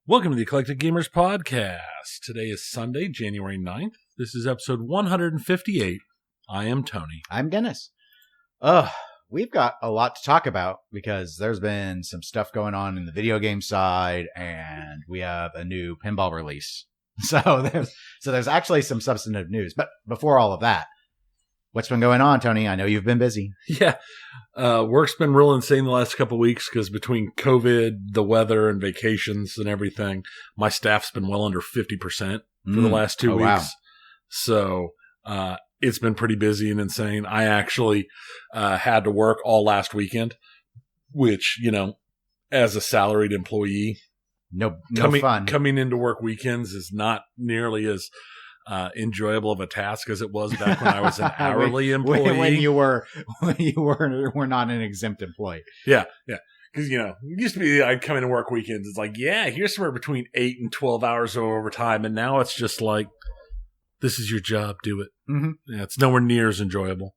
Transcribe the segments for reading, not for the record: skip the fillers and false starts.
Welcome to the Eclectic Gamers Podcast. Today is Sunday, January 9th. This is episode 158. I am Tony. I'm Dennis. We've got a lot to talk about because there's been some stuff going on in the video game side, and we have a new pinball release. So there's actually some substantive news. But before all of that, what's been going on, Tony? I know you've been busy. Yeah. Work's been real insane the last couple of weeks because between COVID, the weather, and vacations and everything, my staff's been well under 50% for the last 2 weeks. Wow. So it's been pretty busy and insane. I actually had to work all last weekend, which, you know, as a salaried employee, No fun. Coming into work weekends is not nearly as enjoyable of a task as it was back when I was an hourly employee. When you were not an exempt employee. Yeah. Because, you know, it used to be I'd come in and work weekends. It's like, yeah, here's somewhere between 8 and 12 hours of overtime. And now it's just like, this is your job. Do it. Mm-hmm. Yeah, it's nowhere near as enjoyable.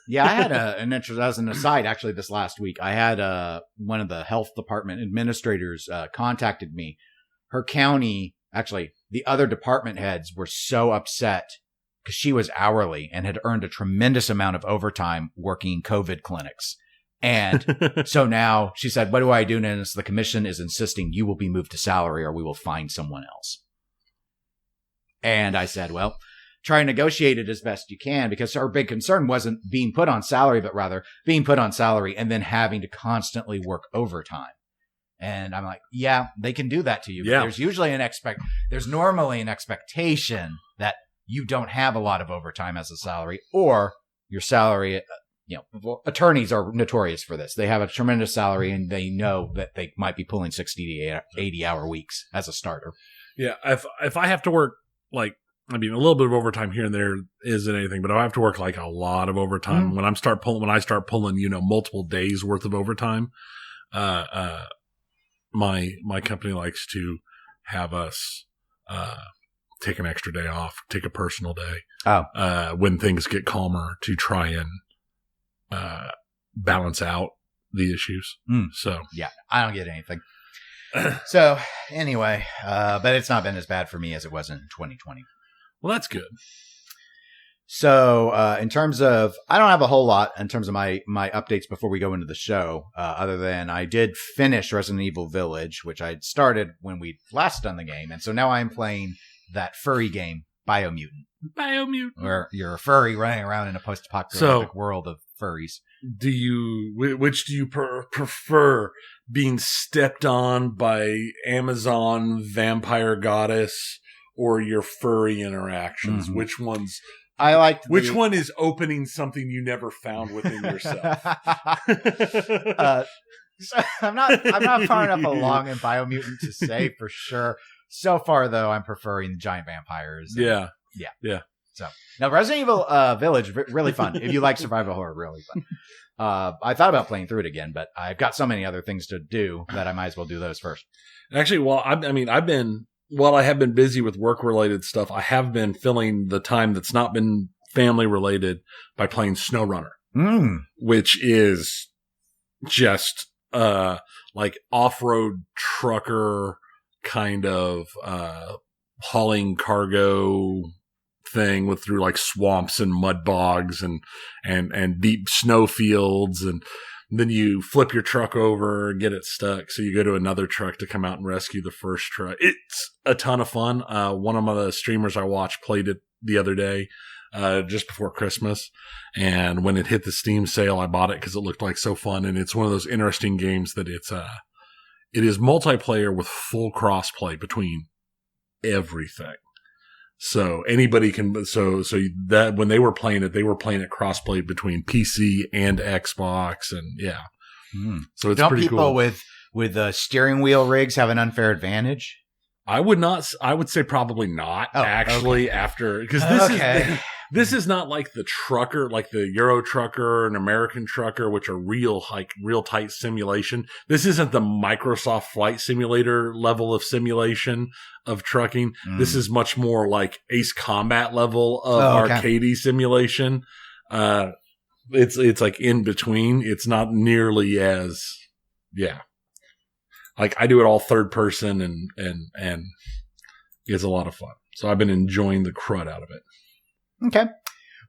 Yeah, I had an interest as an aside, actually, this last week. I had one of the health department administrators contacted me. Her county, actually, the other department heads were so upset because she was hourly and had earned a tremendous amount of overtime working COVID clinics. And so now she said, what do I do? And the commission is insisting you will be moved to salary or we will find someone else. And I said, well, try and negotiate it as best you can, because our big concern wasn't being put on salary, but rather being put on salary and then having to constantly work overtime. And I'm like, yeah, they can do that to you. Yeah. But there's usually there's normally an expectation that you don't have a lot of overtime as a salary, or your salary, attorneys are notorious for this. They have a tremendous salary and they know that they might be pulling 60 to 80 hour weeks as a starter. Yeah. If I have to work, like, I mean, a little bit of overtime here and there isn't anything, but I have to work like a lot of overtime. Mm-hmm. When I start pulling, multiple days worth of overtime, my company likes to have us take an extra day off, take a personal day, when things get calmer, to try and balance out the issues. So yeah, I don't get anything. So anyway, but it's not been as bad for me as it was in 2020. Well, that's good. So in terms of, I don't have a whole lot in terms of my updates before we go into the show, other than I did finish Resident Evil Village, which I started when we last done the game. And so now I'm playing that furry game, Biomutant. Where you're a furry running around in a post-apocalyptic world of furries. Which do you prefer, being stepped on by Amazon vampire goddess or your furry interactions? Mm-hmm. Which one is opening something you never found within yourself? So I'm not far enough along in Biomutant to say for sure. So far, though, I'm preferring the giant vampires. Yeah. So now, Resident Evil Village, really fun. If you like survival horror, really fun. I thought about playing through it again, but I've got so many other things to do that I might as well do those first. Actually, while I have been busy with work-related stuff, I have been filling the time that's not been family-related by playing SnowRunner, which is just like off-road trucker kind of hauling cargo thing through like swamps and mud bogs and deep snow fields, and then you flip your truck over and get it stuck, so you go to another truck to come out and rescue the first truck. It's a ton of fun. One of the streamers I watched played it the other day, just before Christmas, and when it hit the Steam sale, I bought it because it looked like so fun. And it's one of those interesting games that it is multiplayer with full crossplay between everything. So anybody can, so that when they were playing it crossplay between PC and Xbox, and yeah. So it's pretty cool. Don't people with steering wheel rigs have an unfair advantage? I would say probably not, actually, okay. After, because this is not like the trucker, like the Euro Trucker and American Trucker, which are real tight simulation. This isn't the Microsoft Flight Simulator level of simulation of trucking. This is much more like Ace Combat level of arcadey simulation. It's like in between. It's not nearly as, yeah. like I do it all third person and it's a lot of fun. So I've been enjoying the crud out of it. Okay.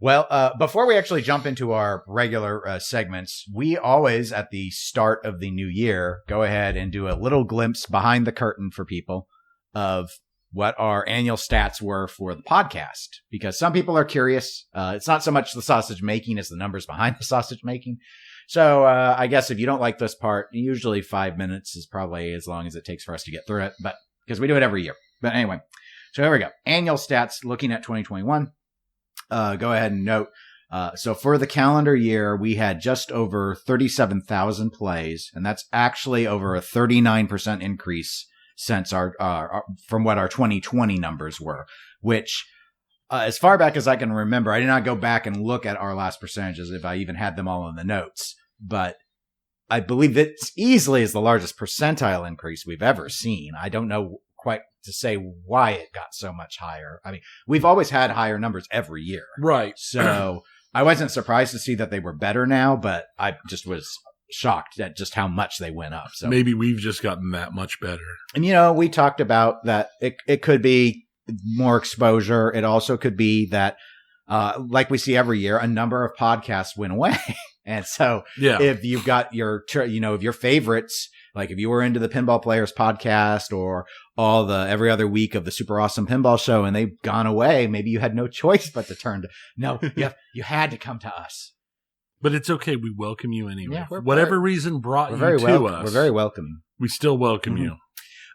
Well, before we actually jump into our regular segments, we always, at the start of the new year, go ahead and do a little glimpse behind the curtain for people of what our annual stats were for the podcast. Because some people are curious. It's not so much the sausage making as the numbers behind the sausage making. So I guess if you don't like this part, usually 5 minutes is probably as long as it takes for us to get through it. But because we do it every year. But anyway, so here we go. Annual stats looking at 2021. Go ahead and note. So for the calendar year, we had just over 37,000 plays, and that's actually over a 39% increase since our from what our 2020 numbers were. Which, as far back as I can remember, I did not go back and look at our last percentages if I even had them all in the notes, but I believe it's easily is the largest percentile increase we've ever seen. I don't know quite to say why it got so much higher. I mean, we've always had higher numbers every year. Right. So I wasn't surprised to see that they were better now, but I just was shocked at just how much they went up. So maybe we've just gotten that much better. And, we talked about that it could be more exposure. It also could be that, like we see every year, a number of podcasts went away. And so if you've got your favorites, like if you were into the Pinball Players podcast or all the every other week of the Super Awesome Pinball Show and they've gone away, maybe you had no choice but to turn to, you had to come to us. But it's okay. We welcome you anyway. Yeah, whatever reason brought you to us. We're very welcoming. We still welcome you.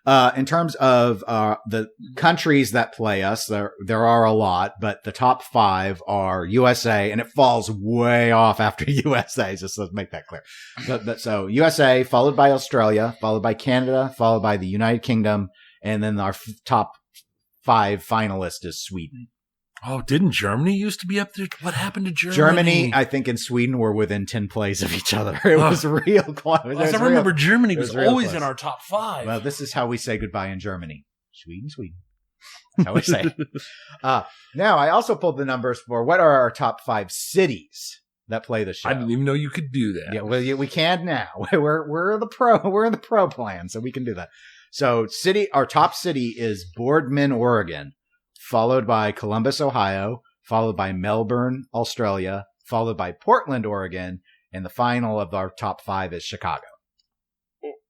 In terms of the countries that play us, there are a lot, but the top 5 are USA, and it falls way off after USA, just let's make that clear. So USA, followed by Australia, followed by Canada, followed by the United Kingdom, and then our top 5 finalist is Sweden. Oh, didn't Germany used to be up there? What happened to Germany? Germany, I think, and Sweden were within 10 plays of each other. It was real close. I remember Germany was always in our top 5. Well, this is how we say goodbye in Germany. Sweden. That's how we say it. Now, I also pulled the numbers for what are our top 5 cities that play the show. I didn't even know you could do that. Yeah, well, we can now. We're the pro. We're in the pro plan, so we can do that. So, our top city is Boardman, Oregon, followed by Columbus, Ohio, followed by Melbourne, Australia, followed by Portland, Oregon, and the final of our top 5 is Chicago.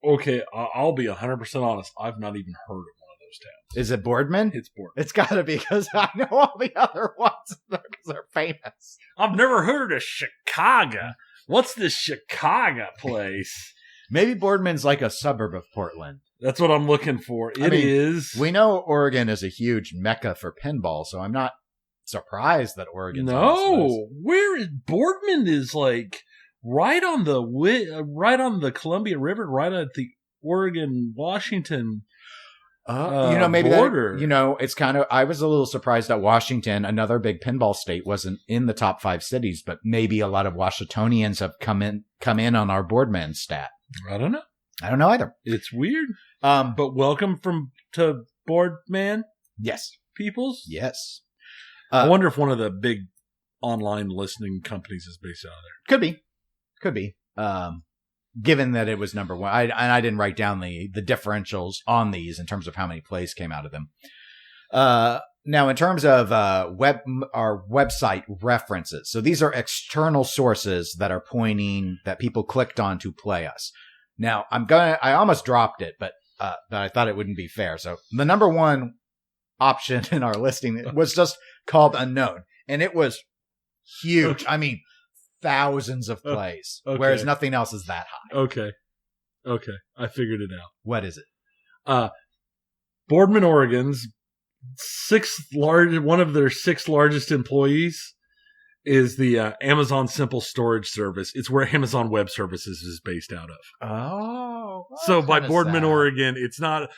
Okay, I'll be 100% honest. I've not even heard of one of those towns. Is it Boardman? It's Boardman. It's got to be because I know all the other ones because they're famous. I've never heard of Chicago. What's this Chicago place? Maybe Boardman's like a suburb of Portland. That's what I'm looking for. It is. We know Oregon is a huge mecca for pinball, so I'm not surprised that Oregon's on this list. Where is Boardman? Is like right on the Columbia River, right at the Oregon-Washington maybe border. It's kind of. I was a little surprised that Washington, another big pinball state, wasn't in the top 5 cities, but maybe a lot of Washingtonians have come in on our Boardman stat. I don't know. I don't know either. It's weird. But welcome to Boardman. Yes. Peoples. Yes. I wonder if one of the big online listening companies is based out of there. Could be. Given that it was number 1, I didn't write down the differentials on these in terms of how many plays came out of them. Now, in terms of our website references, so these are external sources that are pointing that people clicked on to play us. Now, I almost dropped it, but I thought it wouldn't be fair. So the number 1 option in our listing was just called unknown, and it was huge. I mean, thousands of plays, whereas nothing else is that high. Okay. I figured it out. What is it? Boardman, Oregon's one of their 6 largest employees is the Amazon Simple Storage Service. It's where Amazon Web Services is based out of. Oh. So by Boardman, Oregon, it's not...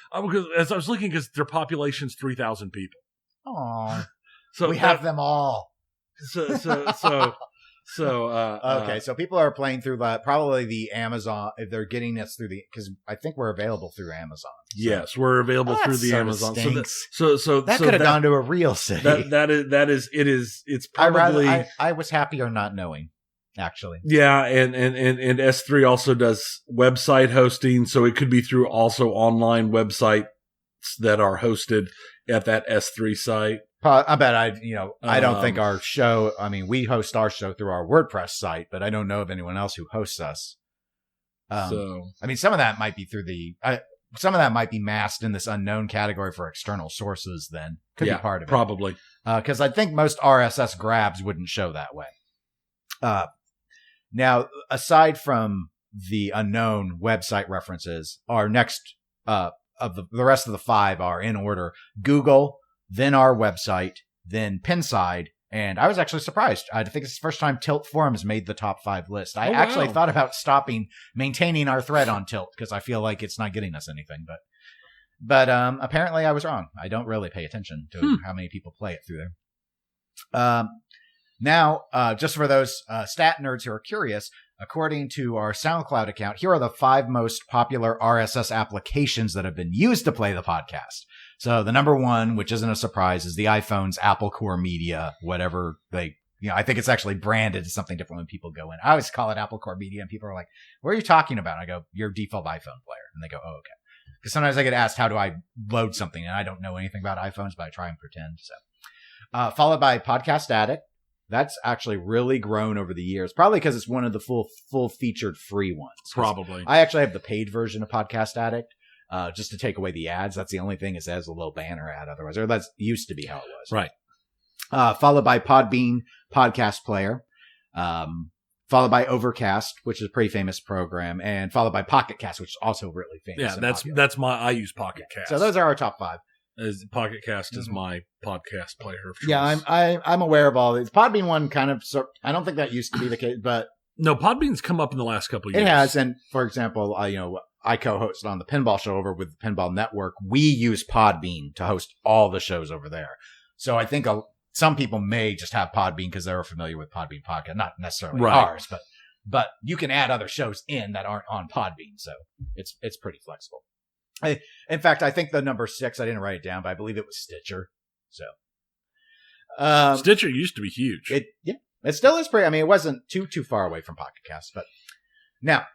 As I was looking, because their population's 3,000 people. Oh. So we have them all. Okay, so people are playing through probably the Amazon, if they're getting us through because I think we're available through Amazon. So. Yes, we're available through the Amazon. So that could have gone to a real city. It's probably. I was happier not knowing. actually. Yeah, and S3 also does website hosting, so it could be through also online websites that are hosted at that S3 site. I bet I don't think our show, we host our show through our WordPress site, but I don't know of anyone else who hosts us. Some of that might be some of that might be masked in this unknown category for external sources then. Could be part of it. Probably. Because I think most RSS grabs wouldn't show that way. Now, aside from the unknown website references, our next of the rest of the 5 are in order: Google, then our website, then Pinside. And I was actually surprised. I think it's the first time Tilt Forums made the top 5 list. I actually thought about maintaining our thread on Tilt because I feel like it's not getting us anything. But apparently I was wrong. I don't really pay attention to how many people play it through there. Now, just for those stat nerds who are curious, according to our SoundCloud account, here are the 5 most popular RSS applications that have been used to play the podcast. So the number 1, which isn't a surprise, is the iPhone's Apple Core Media, whatever I think it's actually branded as something different when people go in. I always call it Apple Core Media, and people are like, what are you talking about? And I go, your default iPhone player. And they go, oh, okay. Because sometimes I get asked, how do I load something? And I don't know anything about iPhones, but I try and pretend. So, followed by Podcast Addict. That's actually really grown over the years, probably because it's one of the full featured free ones. Probably. I actually have the paid version of Podcast Addict, just to take away the ads. That's the only thing, is it has a little banner ad otherwise, or that used to be how it was. Right. Followed by Podbean Podcast Player, followed by Overcast, which is a pretty famous program, and followed by Pocket Cast, which is also really famous. Yeah, I use Pocket Cast. So those are our top 5. Pocket Cast is my podcast player of choice. Yeah, I'm aware of all these. Podbean one kind of, I don't think that used to be the case, but no, Podbean's come up in the last couple of years. It has, and for example, I co-hosted on the Pinball show over with the Pinball Network. We use Podbean to host all the shows over there. So I think some people may just have Podbean because they're familiar with Podbean Podcast, not necessarily ours, but you can add other shows in that aren't on Podbean, so it's pretty flexible. In fact, I think the number 6, I didn't write it down, but I believe it was Stitcher. So, Stitcher used to be huge. It still is pretty. It wasn't too far away from Pocket Cast. But now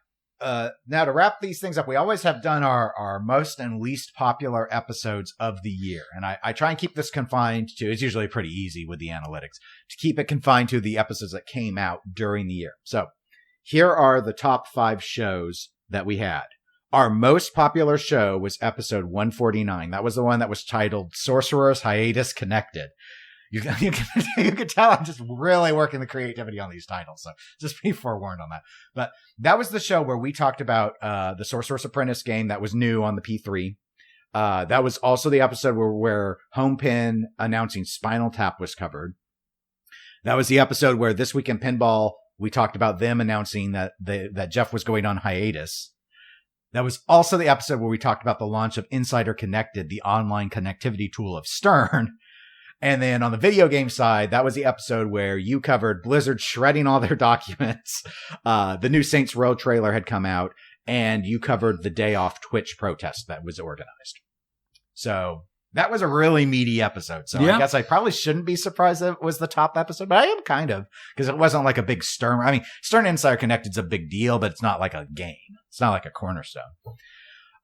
to wrap these things up, we always have done our most and least popular episodes of the year, and I try and keep this confined to. It's usually pretty easy with the analytics to keep it confined to the episodes that came out during the year. So, here are the top 5 shows that we had. Our most popular show was episode 149. That was the one that was titled Sorcerer's Hiatus Connected. You can tell I'm just really working the creativity on these titles, so just be forewarned on that. But that was the show where we talked about the Sorcerer's Apprentice game that was new on the P3. That was also the episode where Homepin announcing Spinal Tap was covered. That was the episode where This Week in Pinball, we talked about them announcing that Jeff was going on hiatus. That was also the episode where we talked about the launch of Insider Connected, the online connectivity tool of Stern. And then on the video game side, that was the episode where you covered Blizzard shredding all their documents. The new Saints Row trailer had come out, and you covered the day off Twitch protest that was organized. So that was a really meaty episode. So I guess I probably shouldn't be surprised that it was the top episode, but I am kind of, because it wasn't like a big Stern. Stern Insider Connected is a big deal, but it's not like a game. It's not like a cornerstone.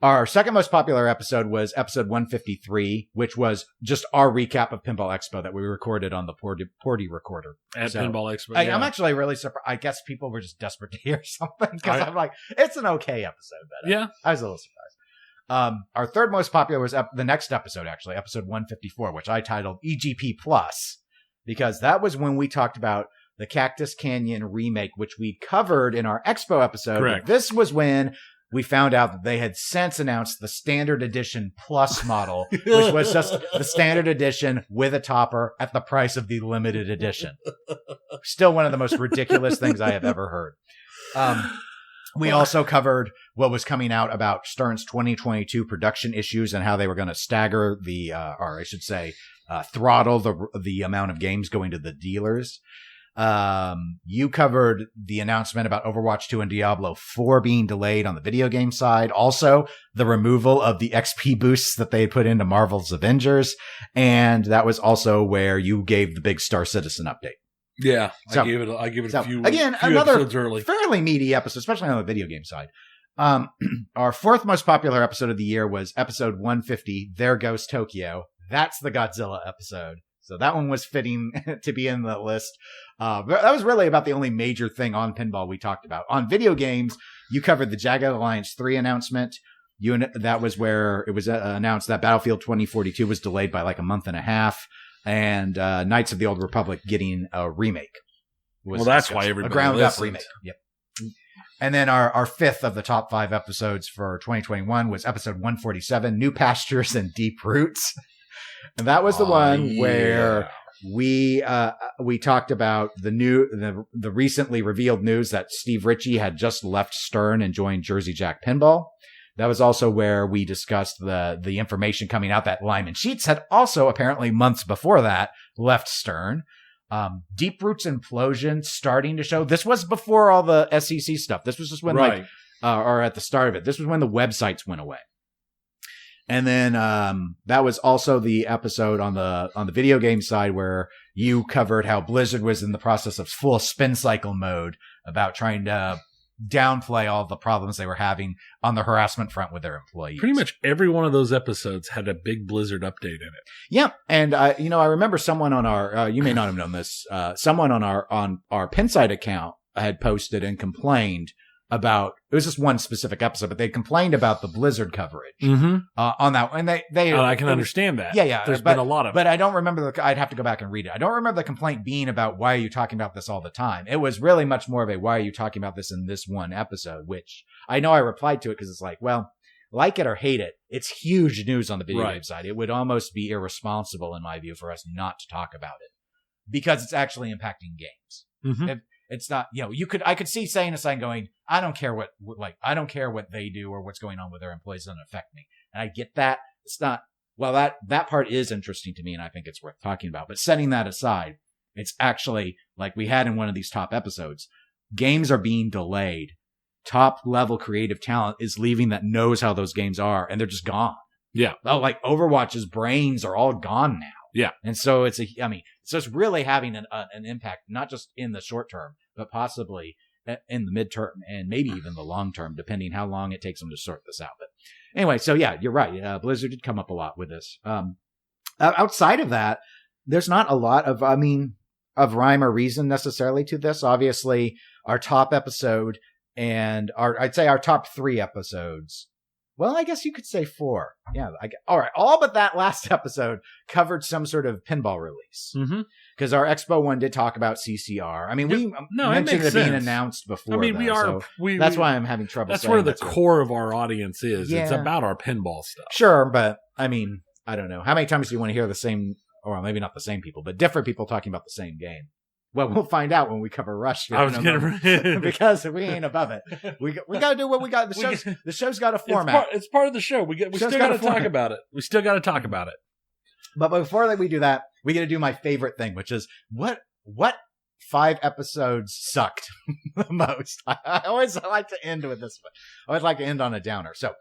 Our second most popular episode was episode 153, which was just our recap of Pinball Expo that we recorded on the Porty recorder. Pinball Expo. I'm actually really surprised. I guess people were just desperate to hear something because I'm like, it's an okay episode. But I was a little surprised. Our third most popular was the next episode, actually, episode 154, which I titled EGP Plus, because that was when we talked about the Cactus Canyon remake, which we covered in our Expo episode. Correct. This was when we found out that they had since announced the Standard Edition Plus model, which was just the Standard Edition with a topper at the price of the Limited Edition. Still one of the most ridiculous things I have ever heard. We also covered what was coming out about Stern's 2022 production issues and how they were going to stagger throttle the amount of games going to the dealers. You covered the announcement about Overwatch 2 and Diablo 4 being delayed on the video game side. Also, the removal of the XP boosts that they had put into Marvel's Avengers. And that was also where you gave the big Star Citizen update. Yeah, So- I give it a few again, few another episodes early. fairly meaty episode, especially on the video game side. Our fourth most popular episode of the year was episode 150, There Goes Tokyo. That's the Godzilla episode. So that one was fitting to be in the list. But that was really about the only major thing on Pinball we talked about. On video games, you covered the Jagged Alliance 3 announcement. That was where it was announced that Battlefield 2042 was delayed by like a month and a half. And Knights of the Old Republic getting a remake. Well, that's why everybody a ground listened. up remake. Yep. And then our fifth of the top 5 episodes for 2021 was episode 147, New Pastures and Deep Roots. And that was the one where we talked about the recently revealed news that Steve Ritchie had just left Stern and joined Jersey Jack Pinball. That was also where we discussed the information coming out that Lyman Sheets had also apparently months before that left Stern. Deep Roots Implosion starting to show. This was before all the SEC stuff. This was just when or at the start of it. This was when the websites went away. And then that was also the episode on the video game side where you covered how Blizzard was in the process of full spin cycle mode about trying to downplay all the problems they were having on the harassment front with their employees. Pretty much every one of those episodes had a big Blizzard update in it. Yeah, and I remember someone on our you may not have known this. Someone on our Pinside account had posted and complained about, it was just one specific episode, but they complained about the Blizzard coverage on that, and they I can understand that. Yeah. There's been a lot of it. But I don't remember I'd have to go back and read it. I don't remember the complaint being about why are you talking about this all the time. It was really much more of a why are you talking about this in this one episode, which I know I replied to it because it's like, well, like it or hate it, it's huge news on the video game side. It would almost be irresponsible, in my view, for us not to talk about it because it's actually impacting games. Mm-hmm. It's not, I could see saying a sign going, I don't care what they do or what's going on with their employees doesn't affect me. And I get that. It's not, well, that part is interesting to me and I think it's worth talking about. But setting that aside, it's actually like we had in one of these top episodes, games are being delayed. Top level creative talent is leaving that knows how those games are and they're just gone. Yeah. Oh, like Overwatch's brains are all gone now. Yeah. And so it's really having an impact, not just in the short term, but possibly in the midterm and maybe even the long term, depending how long it takes them to sort this out. But anyway, so yeah, you're right. Blizzard did come up a lot with this. Outside of that, there's not a lot of rhyme or reason necessarily to this. Obviously, our top episode and I'd say our top 3 episodes. Well, I guess you could say 4. Yeah. All right. All but that last episode covered some sort of pinball release. Because our Expo one did talk about CCR. I mean, we mentioned it being announced before. I mean, that's why I'm having trouble. That's where the core of our audience is. Yeah. It's about our pinball stuff. Sure. But I mean, I don't know. How many times do you want to hear the same, or maybe not the same people, but different people talking about the same game? Well, we'll find out when we cover Rush. Because we ain't above it. We got to do what we got. The show's got a format. It's part of the show. We still got to talk about it. We still got to talk about it. But before we do that, we got to do my favorite thing, which is what 5 episodes sucked the most. I always like to end with this one. I always like to end on a downer. So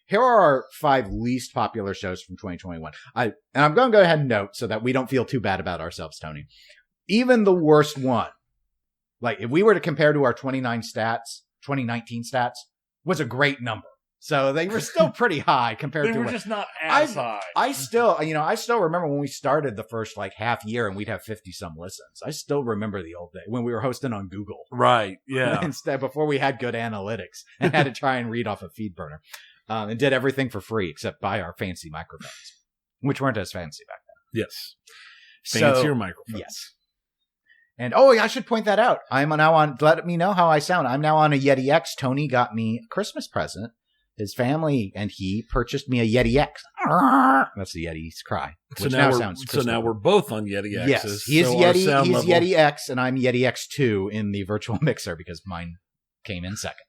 here are our 5 least popular shows from 2021. And I'm going to go ahead and note so that we don't feel too bad about ourselves, Tony. Even the worst one, like if we were to compare to our 2019 stats, was a great number. So they were still pretty high compared to. They were just not as high. I still remember when we started the first half year and we'd have 50 some listens. I still remember the old day when we were hosting on Google. Right. Yeah. Instead, before we had good analytics and had to try and read off a feed burner, and did everything for free except buy our fancy microphones, which weren't as fancy back then. Yes. Fancier microphones. Yes. And I should point that out. I'm now on, let me know how I sound. I'm now on a Yeti X. Tony got me a Christmas present. His family and he purchased me a Yeti X. That's the Yeti's cry. Which now we're both on Yeti X's. Yes, he's Yeti X and I'm Yeti X2 in the virtual mixer because mine came in second.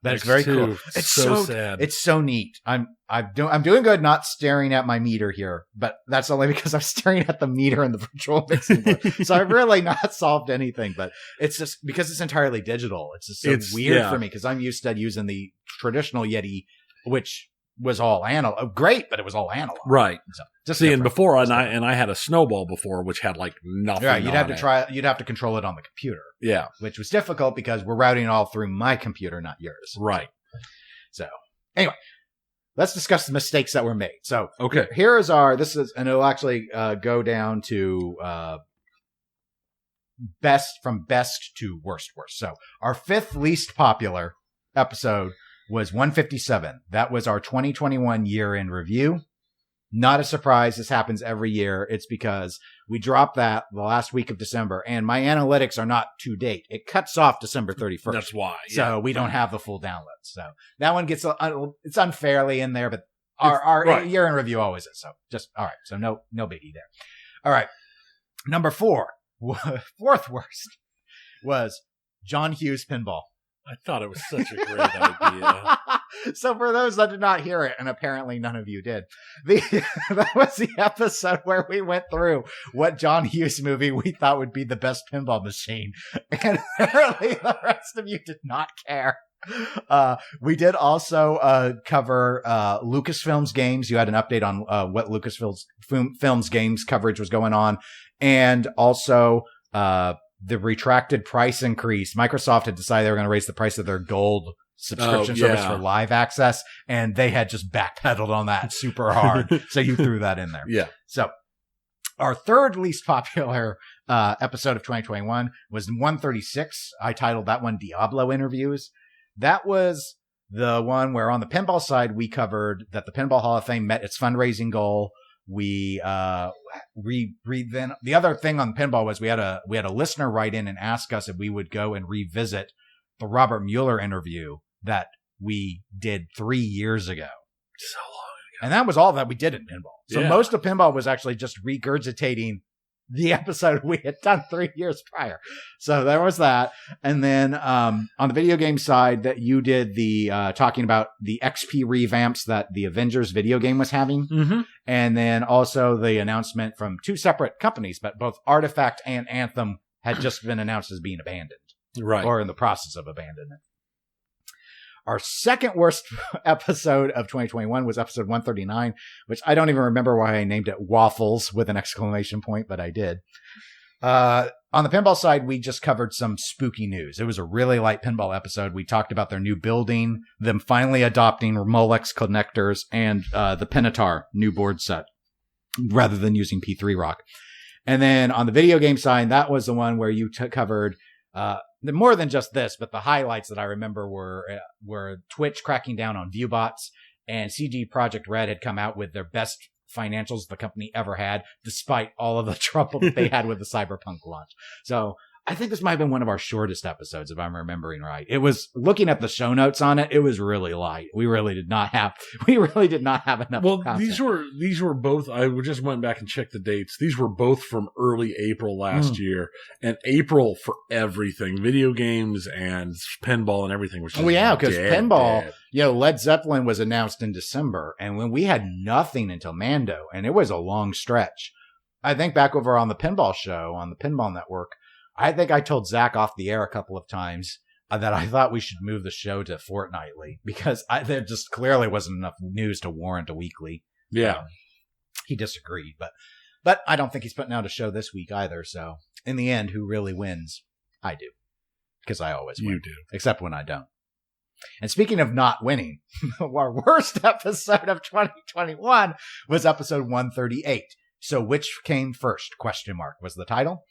That's very cool. It's so sad. It's so neat. I'm doing good not staring at my meter here, but that's only because I'm staring at the meter in the virtual mixing board. So I've really not solved anything, but it's just because it's entirely digital. It's just so weird for me because I'm used to using the traditional Yeti, which was all analog. Great, but it was all analog. Right. So, just See, and different. before, I had a Snowball before, which had like nothing. Yeah, you'd have to it. try. You'd have to control it on the computer. Yeah. Which was difficult because we're routing it all through my computer, not yours. Right. So anyway, let's discuss the mistakes that were made. So okay, here is and it'll actually go down to best to worst. So our fifth least popular episode was 157. That was our 2021 year in review. Not a surprise. This happens every year. It's because we dropped that the last week of December, and my analytics are not to date. It cuts off December 31st. That's why. Yeah. So we don't have the full downloads. So that one gets, it's unfairly in there, but our right. year in review always is. So just, all right. So no biggie there. All right. Number 4, fourth worst was John Hughes Pinball. I thought it was such a great idea. So for those that did not hear it, and apparently none of you did, that was the episode where we went through what John Hughes movie we thought would be the best pinball machine. And apparently the rest of you did not care. We did also cover Lucasfilm's games. You had an update on what Lucasfilm's games coverage was going on. And also the retracted price increase. Microsoft had decided they were going to raise the price of their gold subscription service for live access, and they had just backpedaled on that super hard. So you threw that in there. Yeah. So our third least popular episode of 2021 was 136. I titled that one Diablo Interviews. That was the one where on the pinball side, we covered that the Pinball Hall of Fame met its fundraising goal. We then the other thing on pinball was we had a listener write in and ask us if we would go and revisit the Robert Mueller interview that we did 3 years ago. So long ago. And that was all that we did in pinball. So most of pinball was actually just regurgitating the episode we had done 3 years prior. So there was that. And then on the video game side, that you did the talking about the XP revamps that the Avengers video game was having. Mm-hmm. And then also the announcement from 2 separate companies, but both Artifact and Anthem had just been announced as being abandoned. Right. Or in the process of abandonment. Our second worst episode of 2021 was episode 139, which I don't even remember why I named it Waffles with an exclamation point, but I did. On the pinball side, we just covered some spooky news. It was a really light pinball episode. We talked about their new building, them finally adopting Molex connectors, and the Pinatar new board set rather than using P3 Rock. And then on the video game side, that was the one where you covered more than just this, but the highlights that I remember were Twitch cracking down on viewbots, and CG Projekt Red had come out with their best financials the company ever had, despite all of the trouble that they had with the Cyberpunk launch. So I think this might have been one of our shortest episodes, if I'm remembering right. It was, looking at the show notes on it, it was really light. We really did not have enough. Well, content. these were both, I just went back and checked the dates. These were both from early April last year, and April for everything, video games and pinball and everything. Was just because pinball, Led Zeppelin was announced in December, and when we had nothing until Mando, and it was a long stretch. I think back over on the pinball show on the Pinball Network, I think I told Zach off the air a couple of times that I thought we should move the show to fortnightly because there just clearly wasn't enough news to warrant a weekly. Yeah. He disagreed, but I don't think he's putting out a show this week either. So in the end, who really wins? I do, because I always win. You do. Except when I don't. And speaking of not winning, our worst episode of 2021 was episode 138. So which came first? ? Was the title.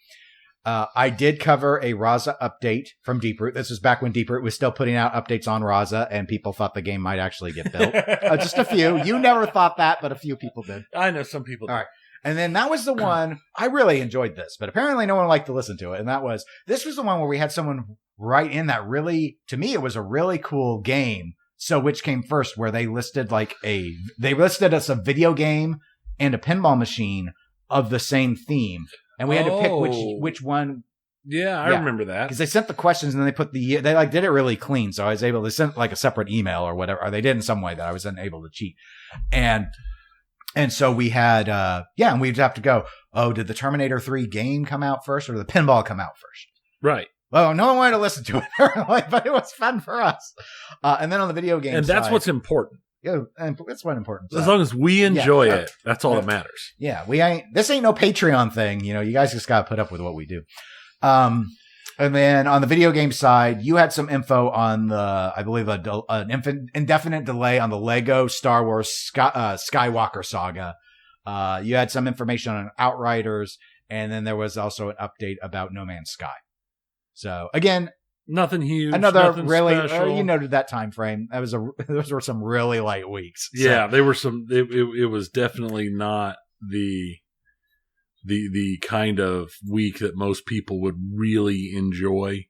I did cover a Raza update from Deeproot. This was back when Deeproot was still putting out updates on Raza, and people thought the game might actually get built. Just a few. You never thought that, but a few people did. I know some people did. All right. And then that was the one, I really enjoyed this, but apparently no one liked to listen to it. And this was the one where we had someone write in that really, to me, it was a really cool game. So which came first, where they listed they listed us a video game and a pinball machine of the same theme. And we had to pick which one. Yeah, I remember that. Because they sent the questions and then they put they did it really clean. So I was able to send a separate email or whatever, or they did in some way that I was then able to cheat. And so we had, and we'd have to go, did the Terminator 3 game come out first or did the pinball come out first? Right. Well, no one wanted to listen to it, but it was fun for us. And then on the video game and that's side, what's important. Yeah, and that's what important. As long as we enjoy it, that's all that matters. Yeah, this ain't no Patreon thing. You know, you guys just got to put up with what we do. And then on the video game side, you had some info on I believe, an indefinite delay on the Lego Star Wars Skywalker saga. You had some information on Outriders, and then there was also an update about No Man's Sky. So again, nothing huge. Nothing really special. You noted that time frame. Those were some really light weeks. So. Yeah, they were some. It was definitely not the kind of week that most people would really enjoy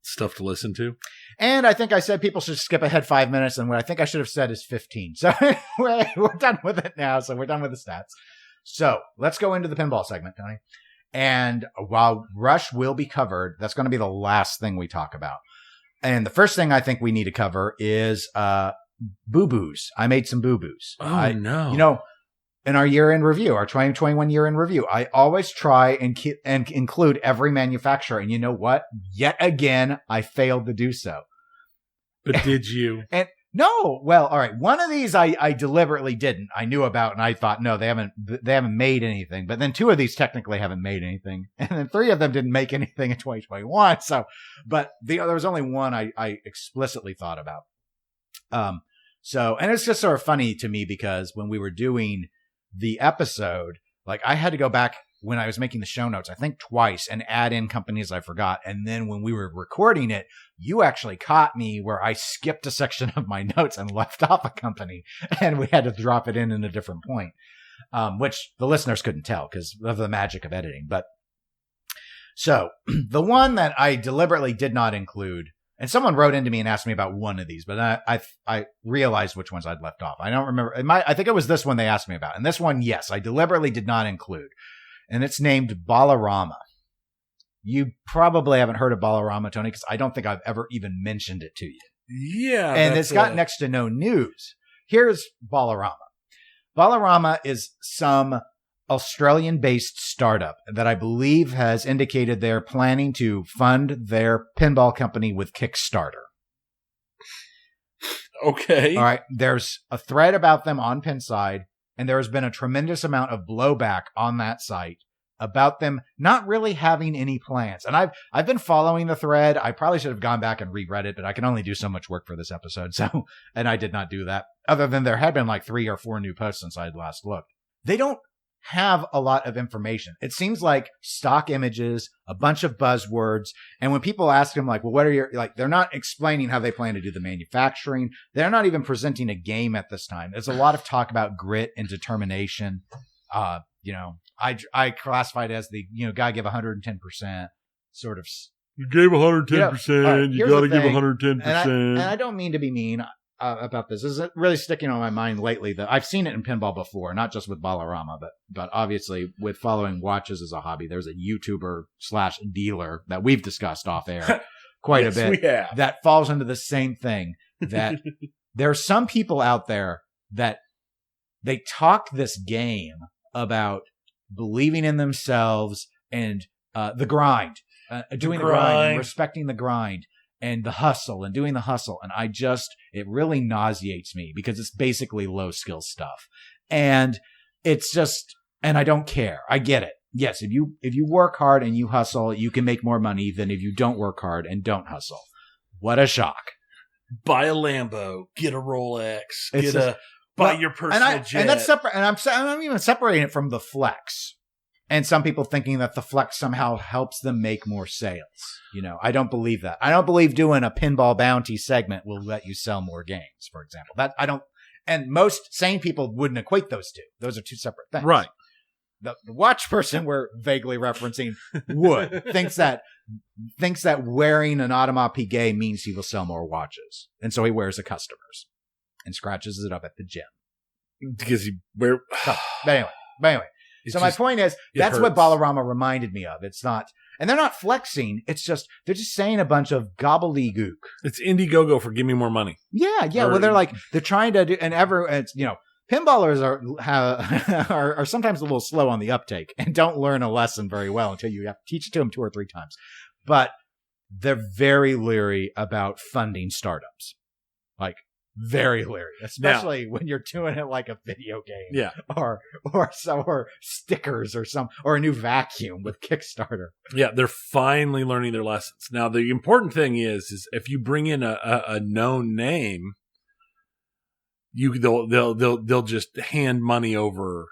stuff to listen to. And I think I said people should skip ahead 5 minutes, and what I think I should have said is 15. So we're done with it now. So we're done with the stats. So let's go into the pinball segment, Tony. And while Rush will be covered, that's going to be the last thing we talk about. And the first thing I think we need to cover is boo-boos. I made some boo-boos. Oh, no. You know, in our year-end review, our 2021 year-end review, I always try and include every manufacturer. And you know what? Yet again, I failed to do so. But did you? And no. Well, all right. One of these I deliberately didn't. I knew about, and I thought, no, they haven't made anything. But then 2 of these technically haven't made anything, and then 3 of them didn't make anything in 2021. So, but there was only one I explicitly thought about. And it's just sort of funny to me because when we were doing the episode, like I had to go back when I was making the show notes, I think twice, and add in companies I forgot. And then when we were recording it, you actually caught me where I skipped a section of my notes and left off a company, and we had to drop it in a different point, which the listeners couldn't tell because of the magic of editing. But so the one that I deliberately did not include, and someone wrote into me and asked me about one of these, but I realized which ones I'd left off. I don't remember. I think it was this one they asked me about. And this one, yes, I deliberately did not include. And it's named Ballarama. You probably haven't heard of Ballarama, Tony, because I don't think I've ever even mentioned it to you. Yeah. And it's got next to no news. Here's Ballarama. Ballarama is some Australian-based startup that I believe has indicated they're planning to fund their pinball company with Kickstarter. Okay. All right. There's a thread about them on Pinside, and there has been a tremendous amount of blowback on that site about them not really having any plans. And I've been following the thread. I probably should have gone back and reread it, but I can only do so much work for this episode. So, and I did not do that. Other than there had been like 3 or 4 new posts since I'd last looked. They don't have a lot of information. It seems like stock images, a bunch of buzzwords. And when people ask them like, well, what are your, like, they're not explaining how they plan to do the manufacturing. They're not even presenting a game at this time. There's a lot of talk about grit and determination. You know, I classified it as the, you know, gotta give 110% sort of. You gave 110%. You gotta give 110%. And I don't mean to be mean about this. This is really sticking on my mind lately. That I've seen it in pinball before, not just with Ballarama, but obviously with following watches as a hobby. There's a YouTuber / dealer that we've discussed off air quite a bit that falls into the same thing. That there are some people out there that they talk this game about believing in themselves and the grind, doing the grind, and respecting the grind. And the hustle and doing the hustle. And it really nauseates me because it's basically low skill stuff. And it's just, and I don't care. I get it. Yes. If you work hard and you hustle, you can make more money than if you don't work hard and don't hustle. What a shock. Buy a Lambo, get a Rolex, buy your personal jet. And that's separate. And I'm even separating it from the flex. And some people thinking that the flex somehow helps them make more sales. You know, I don't believe that. I don't believe doing a pinball bounty segment will let you sell more games, for example. And most sane people wouldn't equate those two. Those are two separate things. Right. The watch person we're vaguely referencing would thinks that wearing an Audemars Piguet means he will sell more watches. And so he wears a customer's and scratches it up at the gym. Because he wear But anyway. So my point is, that's what Ballarama reminded me of. It's not, and they're not flexing. It's just, they're just saying a bunch of gobbledygook. It's Indiegogo for give me more money. Yeah. Well, they're trying to do, and it's, you know, pinballers are sometimes a little slow on the uptake and don't learn a lesson very well until you have to teach it to them 2 or 3 times. But they're very leery about funding startups. Like, very hilarious, especially when you're doing it like a video game. Yeah. Or stickers or a new vacuum with Kickstarter. Yeah, they're finally learning their lessons. Now, the important thing is if you bring in a known name, they'll just hand money over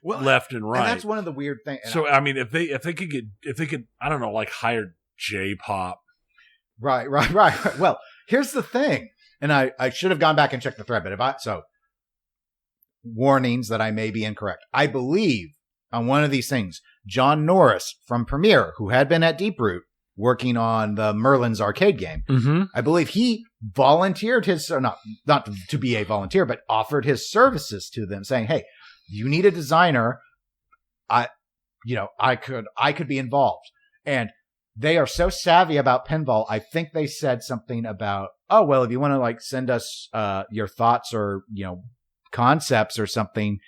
left and right. And that's one of the weird things. So I mean, if they could, I don't know, like hire J-pop. Right. Well, here's the thing, and I should have gone back and checked the thread, but warnings that I may be incorrect. I believe on one of these things, John Norris from Premiere, who had been at Deeproot working on the Merlin's arcade game, I believe he volunteered not to be a volunteer, but offered his services to them, saying, "Hey, you need a designer. I could be involved." And they are so savvy about pinball. I think they said something about, "Oh, well, if you want to like send us your thoughts or, concepts or something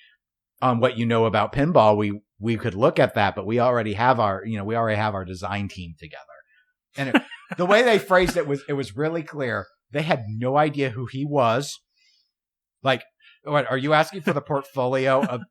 on what you know about pinball, we could look at that, but we already have our design team together." And the way they phrased it was really clear. They had no idea who he was. Like, what are you asking for the portfolio of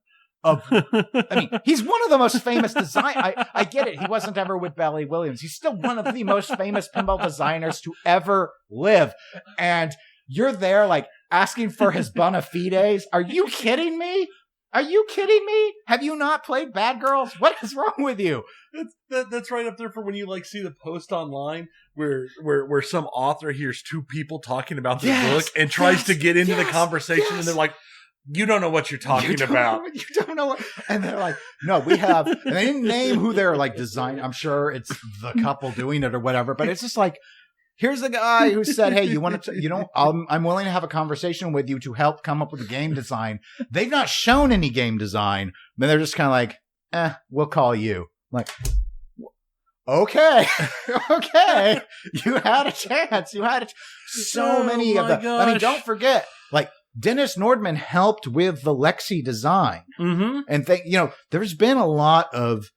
I mean, he's one of the most famous I get it. He wasn't ever with Bally Williams. He's still one of the most famous pinball designers to ever live. And you're there like asking for his bona fides. Are you kidding me? Are you kidding me? Have you not played Bad Girls? What is wrong with you? That's right up there for when you like see the post online where some author hears two people talking about their book and tries to get into the conversation and they're like, "You don't know what you're talking about. You don't know what," and they're like, "No, we have," and they didn't name who they're like design. I'm sure it's the couple doing it or whatever, but it's just like, here's the guy who said, "Hey, you want to, I'm willing to have a conversation with you to help come up with a game design." They've not shown any game design, but they're just kind of like, "We'll call you." Like, okay, okay, you had a chance. So many of them. Gosh. I mean, don't forget, like, Dennis Nordman helped with the Lexi design. And there's been a lot of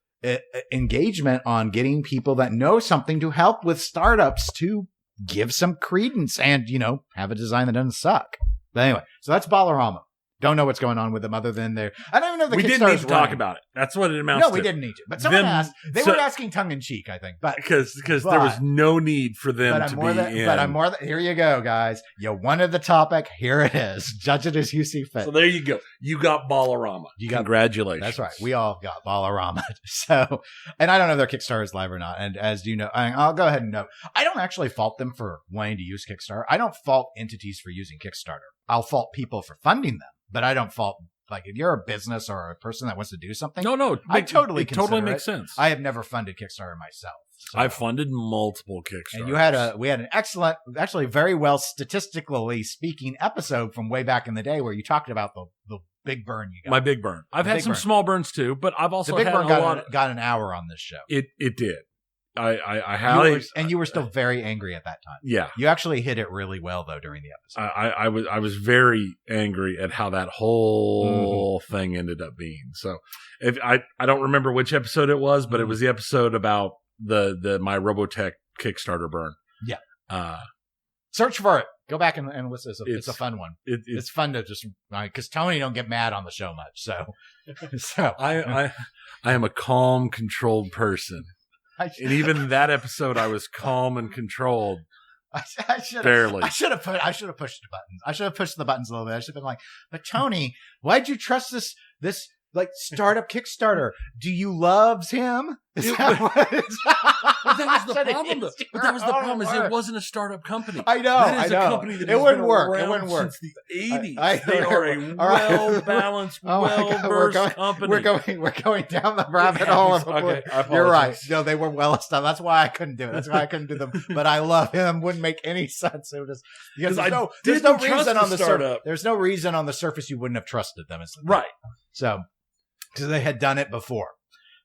engagement on getting people that know something to help with startups to give some credence and, have a design that doesn't suck. But anyway, so that's Ballarama. Don't know what's going on with them other than I don't even know if the we Kickstarter's didn't need to talk running. about it. That's what it amounts to. No, we didn't need to. But someone asked. They were asking tongue in cheek, I think. But because there was no need for them to be in. But I'm more than. Here you go, guys. You wanted the topic. Here it is. Judge it as you see fit. So there you go. You got Ballarama. Congratulations. That's right. We all got Ballarama. So, and I don't know if their Kickstarter is live or not. And as you know, I'll go ahead and note, I don't actually fault them for wanting to use Kickstarter. I don't fault entities for using Kickstarter. I'll fault people for funding them. But I don't fault, like, if you're a business or a person that wants to do something. No, I totally makes sense. I have never funded Kickstarter myself. So. I've funded multiple Kickstarters. And we had an excellent, actually very well statistically speaking episode from way back in the day where you talked about the big burn you got. My big burn. I've had some small burns too, but I've also had a lot. Got an hour on this show. It did. I highly, and you were still very angry at that time. Yeah, you actually hit it really well though during the episode. I was very angry at how that whole thing ended up being. So, if I don't remember which episode it was, but it was the episode about my Robotech Kickstarter burn. Yeah. Search for it. Go back and listen. It's a fun one. It's fun to just because Tony don't get mad on the show much. So I am a calm, controlled person. And even in that episode, I was calm and controlled. Barely. I should have pushed the buttons. I should have pushed the buttons a little bit. I should have been like, "But Tony, why'd you trust this like startup Kickstarter? Do you love him?" That was the problem. But that was the problem. Is it wasn't a startup company. I know. That is a company that has been around since the 80s. They are a well-balanced, well-versed company. We're going down the rabbit hole. Okay, you're right. No, they were well established. That's why I couldn't do it. That's why I couldn't do them. But I love him. Wouldn't make any sense. It was because there's no reason on the surface. There's no reason on the surface you wouldn't have trusted them. Right. So, because they had done it before.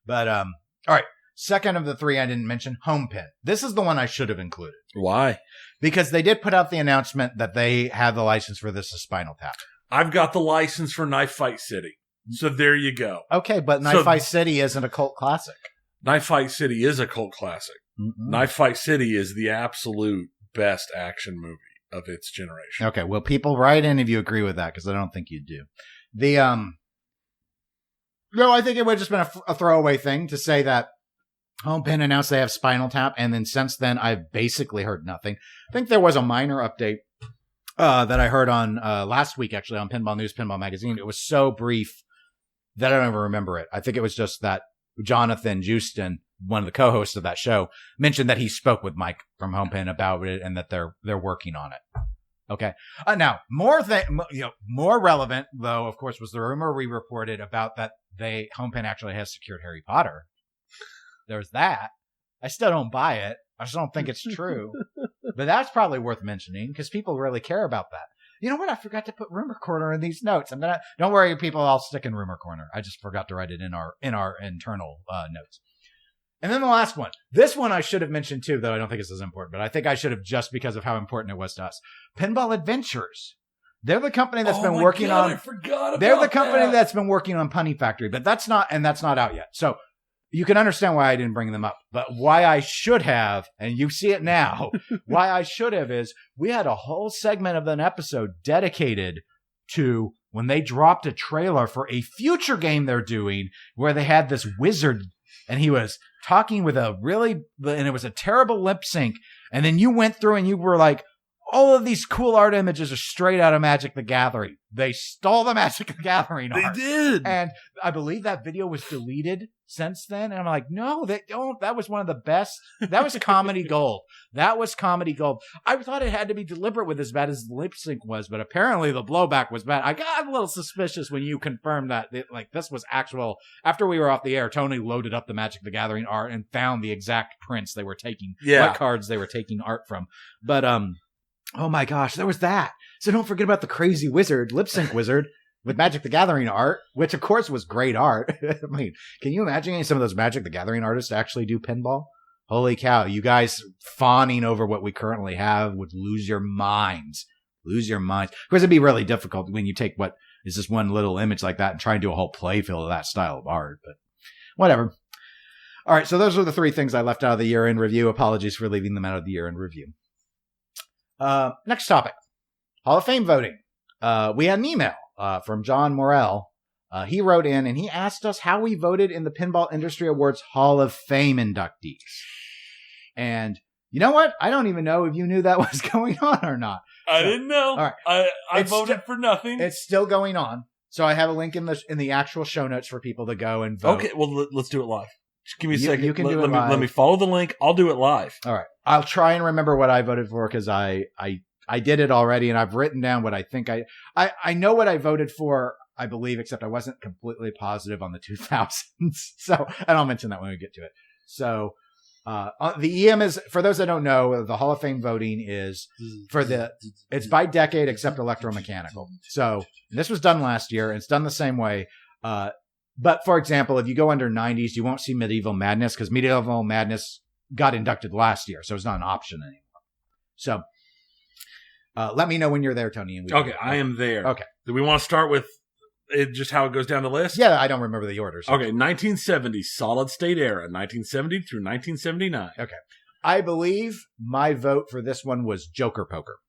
But all right. Second of the three I didn't mention, Homepin. This is the one I should have included. Why? Because they did put out the announcement that they have the license for this as Spinal Tap. I've got the license for Knife Fight City. So there you go. Okay, but Knife Fight City isn't a cult classic. Knife Fight City is a cult classic. Knife Fight City is the absolute best action movie of its generation. Okay, well, people write in if you agree with that, because I don't think you do. No, I think it would have just been a throwaway thing to say that Homepin announced they have Spinal Tap, and then since then, I've basically heard nothing. I think there was a minor update that I heard on last week, actually, on Pinball News, Pinball Magazine. It was so brief that I don't even remember it. I think it was just that Jonathan Justin, one of the co-hosts of that show, mentioned that he spoke with Mike from Homepin about it and that they're working on it. Okay. Now, more relevant, though, of course, was the rumor we reported about that Homepin actually has secured Harry Potter. There's that. I still don't buy it. I just don't think it's true. But that's probably worth mentioning because people really care about that. You know what? I forgot to put Rumor Corner in these notes. Don't worry, people. I'll stick in Rumor Corner. I just forgot to write it in our internal notes. And then the last one. This one I should have mentioned too, though I don't think it's as important. But I think I should have just because of how important it was to us. Pinball Adventures. They're the company that's been working on. I forgot about They're the company that. that's been working on Punny Factory, but that's not out yet. So you can understand why I didn't bring them up, but why I should have, and you see it now, why I should have is we had a whole segment of an episode dedicated to when they dropped a trailer for a future game they're doing where they had this wizard and he was talking with and it was a terrible lip sync. And then you went through and you were like, all of these cool art images are straight out of Magic the Gathering. They stole the Magic the Gathering art. They did. And I believe that video was deleted since then. And I'm like, no, they don't. That was one of the best. That was comedy gold. That was comedy gold. I thought it had to be deliberate with as bad as the lip sync was, but apparently the blowback was bad. I got a little suspicious when you confirmed that this was actual. After we were off the air, Tony loaded up the Magic the Gathering art and found the exact prints they were taking, what cards they were taking art from. But, oh my gosh, there was that. So don't forget about the crazy wizard, lip sync wizard, with Magic the Gathering art, which of course was great art. I mean, can you imagine getting some of those Magic the Gathering artists to actually do pinball? Holy cow, you guys fawning over what we currently have would lose your minds. Lose your minds. Of course, it'd be really difficult when you take what is just one little image like that and try and do a whole playfield of that style of art, but whatever. All right, so those are the three things I left out of the year-end review. Apologies for leaving them out of the year-end review. Next topic, Hall of Fame voting. We had an email from John Morrell. He wrote in and he asked us how we voted in the Pinball Industry Awards Hall of Fame inductees. And you know what? I don't even know if you knew that was going on or not. I didn't know. All right. I voted for nothing. It's still going on. So I have a link in the actual show notes for people to go and vote. Okay, well, let's do it live. Just give me a second. You can do it live. Let me follow the link. I'll do it live. All right. I'll try and remember what I voted for because I did it already and I've written down what I think I know what I voted for, I believe, except I wasn't completely positive on the 2000s. So, and I'll mention that when we get to it. So, the EM is, for those that don't know, the Hall of Fame voting is it's by decade except electromechanical. So this was done last year and it's done the same way. But for example, if you go under 90s, you won't see Medieval Madness because Medieval Madness got inducted last year. So it's not an option anymore. So, let me know when you're there, Tony. And okay, I am there. Okay. Do we want to start with just how it goes down the list? Yeah, I don't remember the orders. Okay, 1970, solid state era, 1970 through 1979. Okay. I believe my vote for this one was Joker Poker,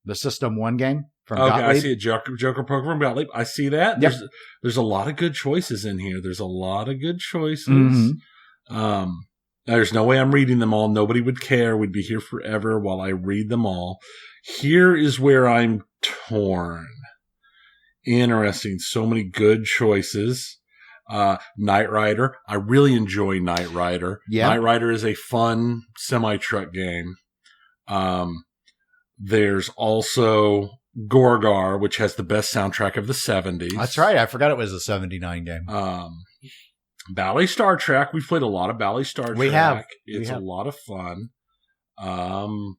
the System 1 game from Gottlieb. I see a Joker Poker from Gottlieb. I see that. Yep. There's a lot of good choices in here. There's a lot of good choices. Mm-hmm. There's no way I'm reading them all. Nobody would care. We'd be here forever while I read them all. Here is where I'm torn. Interesting. So many good choices. Knight Rider. I really enjoy Knight Rider. Yeah. Knight Rider is a fun semi-truck game. There's also Gorgar, which has the best soundtrack of the 70s. That's right. I forgot it was a 79 game. Bally Star Trek. We've played a lot of Bally Star Trek. We have. It's a lot of fun. I'm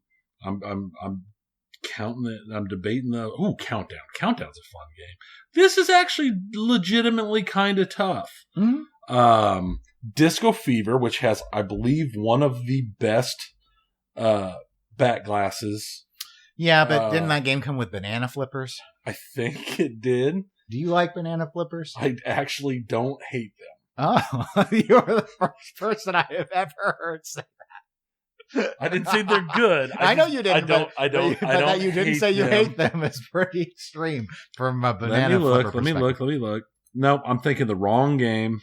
counting it. I'm debating Countdown. Countdown's a fun game. This is actually legitimately kind of tough. Mm-hmm. Disco Fever, which has, I believe, one of the best back glasses. Yeah, but didn't that game come with banana flippers? I think it did. Do you like banana flippers? I actually don't hate them. Oh, you're the first person I have ever heard say I didn't say they're good. I know you didn't. I don't. That you didn't say you hate them is pretty extreme from a banana flipper perspective. Let me look. No, I'm thinking the wrong game.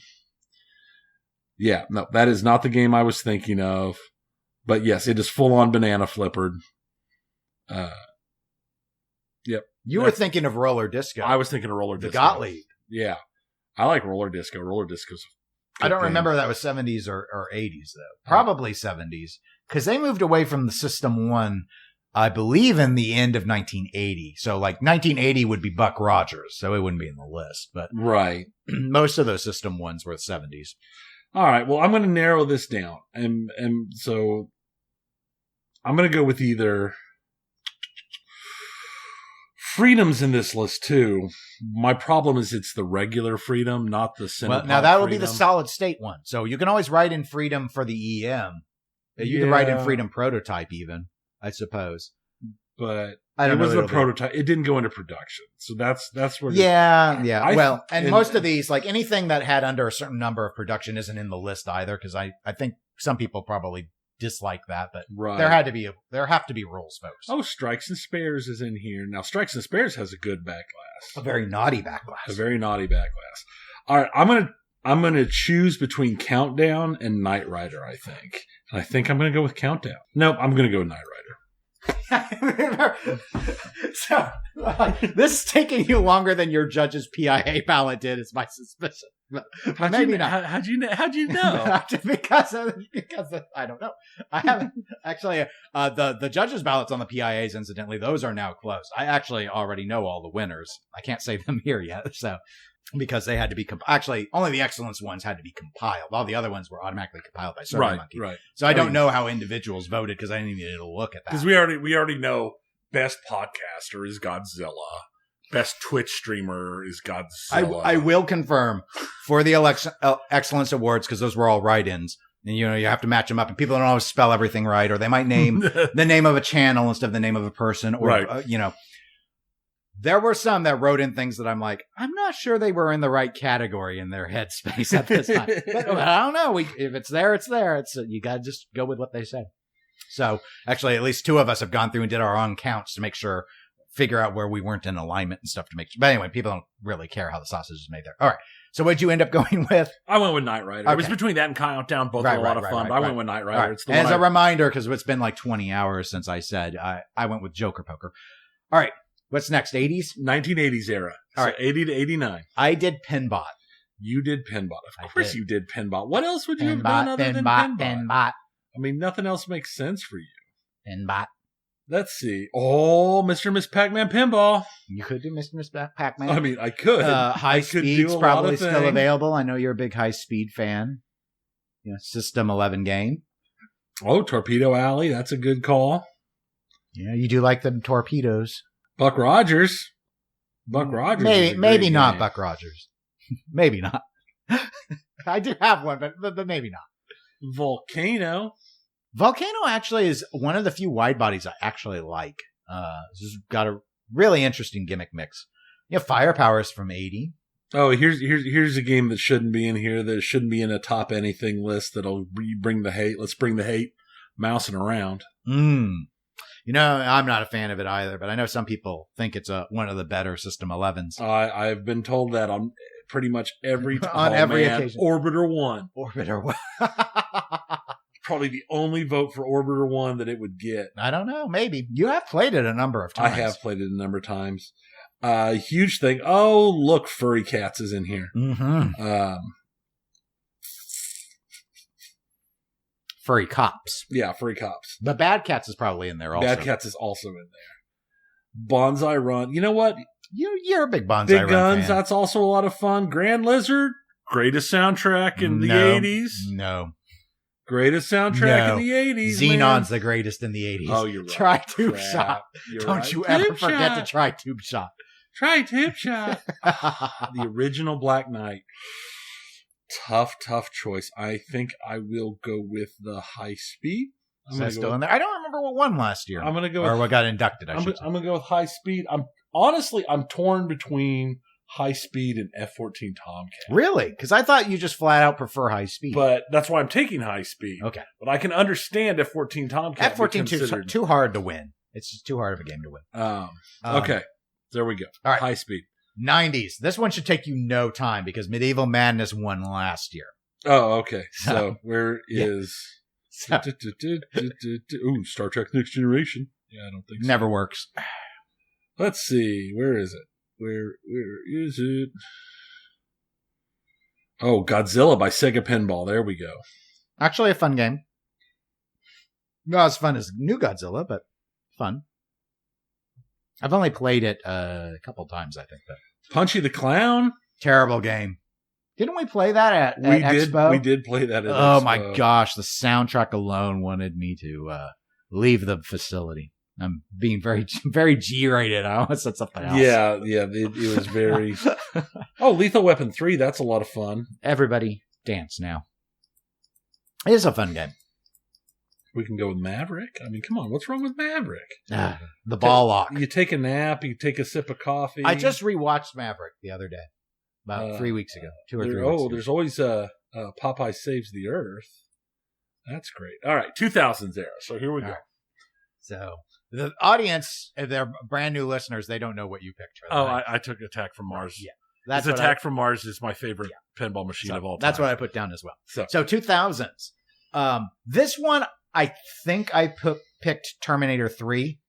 Yeah, no, that is not the game I was thinking of. But yes, it is full on banana flippered. Yep. You were thinking of Roller Disco. I was thinking of Roller Disco. The Gottlieb. Yeah. I like Roller Disco. Roller Disco's I don't remember if that was 70s or 80s, though. Probably 70s. Because they moved away from the System 1, I believe, in the end of 1980. So, like, 1980 would be Buck Rogers, so it wouldn't be in the list. But right. Most of those System 1s were 70s. All right. Well, I'm going to narrow this down. And so I'm going to go with either Freedom's in this list, too. My problem is it's the regular Freedom, not the Cinepop. Well, now that will be the solid state one. So you can always write in Freedom for the EM. You can write in Freedom Prototype even, I suppose. But I don't know. It was the prototype. It didn't go into production. So that's where. Yeah. Most of these, like anything that had under a certain number of production isn't in the list either, because I think some people probably dislike that, but there have to be rules, folks. Oh, Strikes and Spares is in here. Now, Strikes and Spares has a good back glass. A very naughty back glass. All right, I'm gonna choose between Countdown and Knight Rider, I think. And I think I'm gonna go with Countdown. Nope, I'm gonna go with Knight Rider. So, this is taking you longer than your judge's PIA ballot did, is my suspicion. Maybe not. How'd you know? because I don't know. I haven't actually. The judges' ballots on the PIAs, incidentally, those are now closed. I actually already know all the winners. I can't say them here yet, so because they had to be actually only the excellence ones had to be compiled. All the other ones were automatically compiled by SurveyMonkey. Right. So I don't know how individuals voted because I didn't even need to look at that. Because we already know best podcaster is Godzilla. Best Twitch streamer is Godzilla. I will confirm for the Excellence Awards, because those were all write-ins. And, you have to match them up. And people don't always spell everything right. Or they might name the name of a channel instead of the name of a person. Or, there were some that wrote in things that I'm like, I'm not sure they were in the right category in their headspace at this time. But I don't know. If it's there, it's there. You got to just go with what they said. So, actually, at least two of us have gone through and did our own counts to figure out where we weren't in alignment and stuff to make sure. But anyway, people don't really care how the sausage is made there. All right. So what'd you end up going with? I went with Knight Rider. Okay. It was between that and Countdown. Both were a lot of fun. But I went with Knight Rider. Right. It's the As a reminder, because it's been like 20 hours since I said, I went with Joker Poker. All right. What's next? 80s? 1980s era. All right. 80 to 89. I did Pinball. You did Pinball. Of course you did Pinball. What else would you have done other than Pinball? Pinball. I mean, nothing else makes sense for you. Pinball. Let's see. Oh, Mr. and Miss Pac-Man Pinball. You could do Mr. and Miss Pac-Man. I mean, I could. High Speed's probably still available. I know you're a big High Speed fan. System 11 game. Oh, Torpedo Alley. That's a good call. Yeah, you do like them torpedoes. Buck Rogers. Maybe not Buck Rogers. Maybe not. I do have one, but maybe not. Volcano actually is one of the few wide bodies I actually like. It's got a really interesting gimmick mix. Firepower is from 80. Oh, here's a game that shouldn't be in here. That shouldn't be in a top anything list. That'll bring the hate. Let's bring the hate. Mousing around. I'm not a fan of it either, but I know some people think it's one of the better System 11s. I've been told that on pretty much every occasion. Orbiter 1. Probably the only vote for Orbiter 1 that it would get. I don't know. Maybe. You have played it a number of times. I have played it a number of times. Huge thing. Oh, look, Furry Cats is in here. Mm-hmm. Furry Cops. Yeah, Furry Cops. But Bad Cats is probably in there also. Bad Cats is also in there. Bonsai Run. You know what? You're a big Bonsai Run Big Guns, fan. That's also a lot of fun. Grand Lizard, greatest soundtrack in the 80s. No. Greatest soundtrack in the 80s. Xenon's the greatest in the 80s. Oh, you're right. Try Tube Shot. Don't you ever forget to try Tube Shot. Try Tube Shot. The original Black Knight. Tough choice. I think I will go with the High Speed. Is that still in there? I don't remember what won last year. I'm going to go or what got inducted, I should say. I'm going to go with High Speed. I'm torn between high speed and F-14 Tomcat. Really? Because I thought you just flat out prefer high speed. But that's why I'm taking high speed. Okay. But I can understand F-14 Tomcat. F-14 too hard to win. It's just too hard of a game to win. Okay. There we go. All right. High speed. 90s. This one should take you no time because Medieval Madness won last year. Oh, okay. So where is... So, Ooh, Star Trek Next Generation. Yeah, I don't think so. never works. Let's see. Where is it? Where is it? Oh, Godzilla by Sega Pinball. There we go. Actually, a fun game. Not as fun as New Godzilla, but fun. I've only played it a couple times, I think. But Punchy the Clown? terrible game. Didn't we play that at Expo? We did play that at Oh Expo. my gosh, the soundtrack alone wanted me to leave the facility. I'm being very, very G-rated. I almost said something else. Yeah, it was very... Oh, Lethal Weapon 3, that's a lot of fun. Everybody dance now. It is a fun game. We can go with Maverick. I mean, come on, what's wrong with Maverick? The ball lock. You take a nap, you take a sip of coffee. I just rewatched Maverick the other day. About 3 weeks ago. 2 or 3 weeks ago. There's always Popeye Saves the Earth. That's great. All right, 2000s era. So here we go. Right. So the audience, if they're brand new listeners, they don't know what you picked. Oh, I took Attack from Mars. Yeah. That's Attack from Mars is my favorite pinball machine of all time. That's what I put down as well. So 2000s. This one, I think I picked Terminator 3,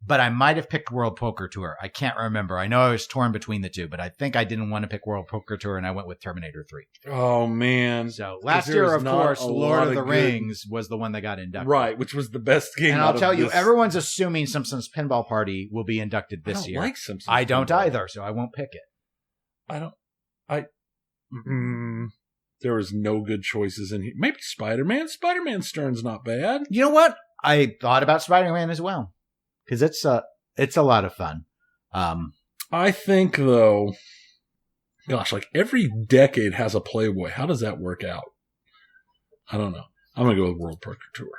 but I might have picked World Poker Tour. I can't remember. I know I was torn between the two, but I think I didn't want to pick World Poker Tour, and I went with Terminator 3. Oh, man. So last year, of course, Lord of the Rings was the one that got inducted. Right, which was the best game. And I'll tell you, everyone's assuming Simpsons Pinball Party will be inducted this year. I don't like Simpsons I don't Pinball. either, so I won't pick it. There was no good choices in here. Maybe Spider-Man. Spider-Man Stern's not bad. You know what? I thought about Spider-Man as well because it's a lot of fun. I think though, gosh, like every decade has a Playboy. How does that work out? I don't know. I'm gonna go with World Poker Tour.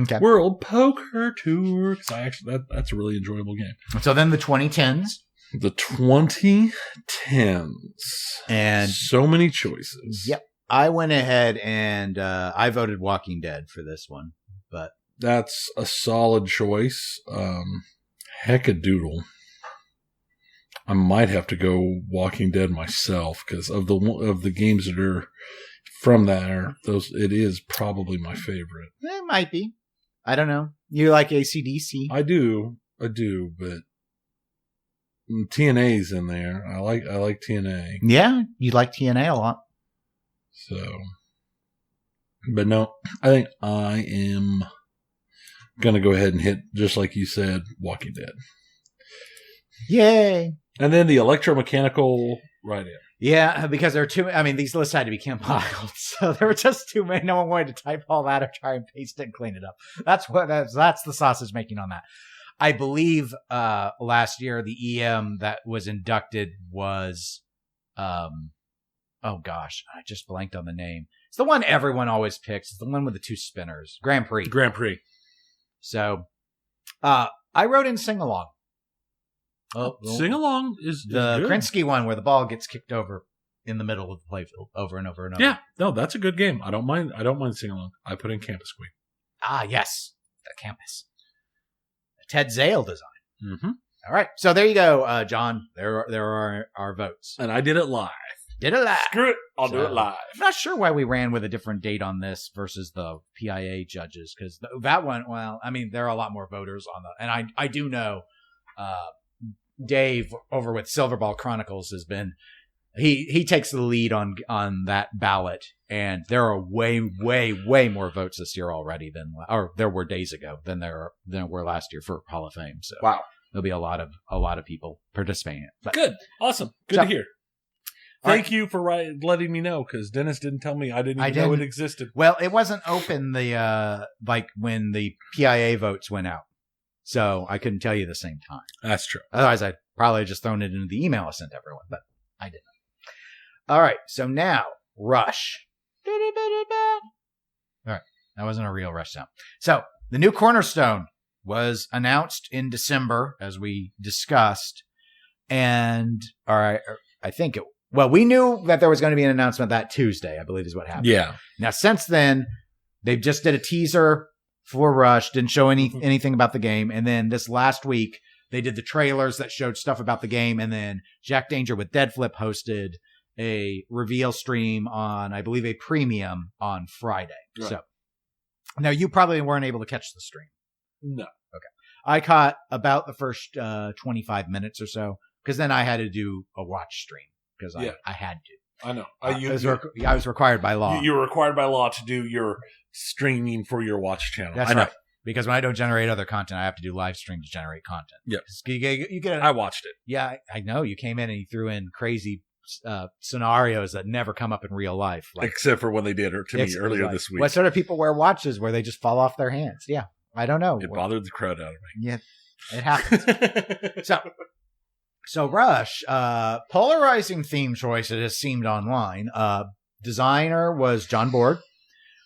Okay. World Poker Tour. Because that's a really enjoyable game. So then the 2010s. The 2010s. And so many choices. Yep. I went ahead and I voted Walking Dead for this one. But that's a solid choice. Heckadoodle. I might have to go Walking Dead myself because of the games that are from there, it is probably my favorite. It might be. I don't know. You like AC/DC? I do, but TNA's in there. I like TNA. Yeah, you like TNA a lot. So, but no, I think I am gonna go ahead and hit, just like you said, Walking Dead. Yay! And then the electromechanical right in. Yeah, because there are too. I mean, these lists had to be compiled, so there were just too many. No one wanted to type all that or try and paste it and clean it up. That's the sausage making on that. I believe last year the EM that was inducted was, oh gosh, I just blanked on the name. It's the one everyone always picks. It's the one with the two spinners, Grand Prix. So, I wrote in Sing Along. Oh, Sing Along is the good. Krinsky one where the ball gets kicked over in the middle of the playfield over and over and over. Yeah, no, that's a good game. I don't mind Sing Along. I put in Campus Queen. Ah, yes, the campus. Ted Zale design. Mm-hmm. All right, so there you go, John. There are our votes, and I did it live. Screw it, I'll do it live. I'm not sure why we ran with a different date on this versus the PIA judges because that one. Well, I mean, there are a lot more voters on the, and I do know. Dave over with Silverball Chronicles has been he takes the lead on that ballot, and there are way more votes this year already or there were days ago than there were last year for Hall of Fame. So wow, there'll be a lot of people participating in it. But, good, awesome, good to hear. Thank you for letting me know because Dennis didn't tell me. I didn't know it existed. Well, it wasn't open like when the PIA votes went out. So I couldn't tell you the same time. That's true. Otherwise, I'd probably just thrown it into the email I sent everyone, but I didn't. All right. So now, Rush. All right. That wasn't a real Rush sound. So the new Cornerstone was announced in December, as we discussed. And all right, we knew that there was going to be an announcement that Tuesday, I believe is what happened. Yeah. Now, since then, they just did a teaser for Rush, didn't show anything about the game. And then this last week, they did the trailers that showed stuff about the game. And then Jack Danger with Dead Flip hosted a reveal stream on, I believe, a premium on Friday. Right. So now you probably weren't able to catch the stream. No. Okay. I caught about the first 25 minutes or so, because then I had to do a watch stream because I had to. I know. I was required by law. You were required by law to do your streaming for your watch channel. That's right. Because when I don't generate other content, I have to do live stream to generate content. Yeah. I watched it. Yeah, I know. You came in and you threw in crazy scenarios that never come up in real life. Except for when they did to me earlier this week. What sort of people wear watches where they just fall off their hands? Yeah, I don't know. It bothered the crowd out of me. Yeah, it happens. So Rush, polarizing theme choice, it has seemed online. Designer was John Board.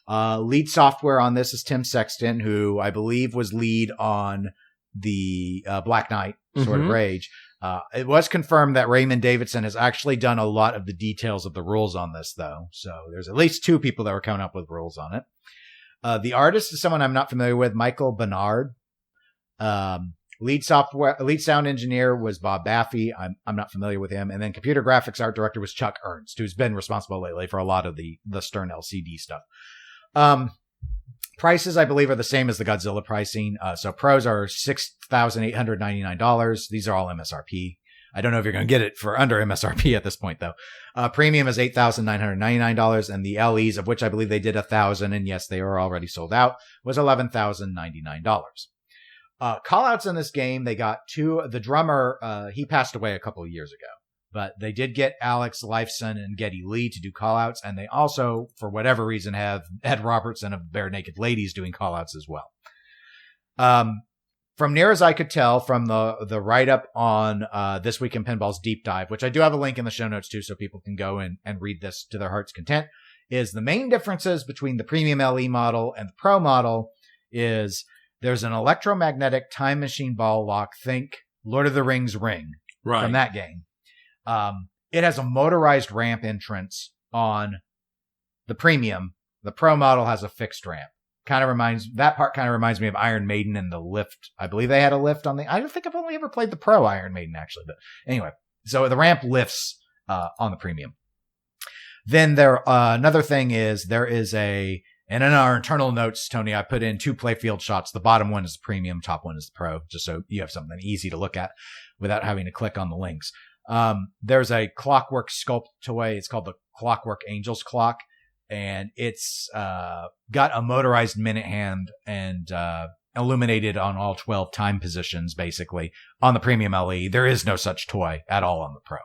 Lead software on this is Tim Sexton, who I believe was lead on the Black Knight Sword of Rage. It was confirmed that Raymond Davidson has actually done a lot of the details of the rules on this, though. So there's at least 2 people that were coming up with rules on it. The artist is someone I'm not familiar with, Michael Bernard. Lead sound engineer was Bob Baffy. I'm not familiar with him. And then computer graphics art director was Chuck Ernst, who's been responsible lately for a lot of the Stern LCD stuff. Prices, I believe, are the same as the Godzilla pricing. So pros are $6,899. These are all MSRP. I don't know if you're going to get it for under MSRP at this point, though. Premium is $8,999, and the LEs, of which I believe they did 1,000, and yes, they are already sold out, was $11,099. Callouts in this game, they got 2. The drummer, he passed away a couple of years ago. But they did get Alex Lifeson and Geddy Lee to do callouts, and they also, for whatever reason, have Ed Robertson of Bare Naked Ladies doing callouts as well. From near as I could tell from the write-up on This Week in Pinball's Deep Dive, which I do have a link in the show notes too, so people can go and read this to their heart's content, is the main differences between the Premium LE model and the Pro model is there's an electromagnetic time machine ball lock, think Lord of the Rings ring from that game. It has a motorized ramp entrance on the Premium. The Pro model has a fixed ramp. That part kind of reminds me of Iron Maiden and the lift. I believe they had a lift on I don't think I've only ever played the Pro Iron Maiden actually, but anyway. So the ramp lifts, on the Premium. Then another thing is there is and in our internal notes, Tony, I put in 2 playfield shots. The bottom one is the Premium, top one is the Pro, just so you have something easy to look at without having to click on the links. There's a Clockwork sculpt toy. It's called the Clockwork Angels Clock, and it's got a motorized minute hand and illuminated on all 12 time positions, basically, on the Premium LE. There is no such toy at all on the Pro.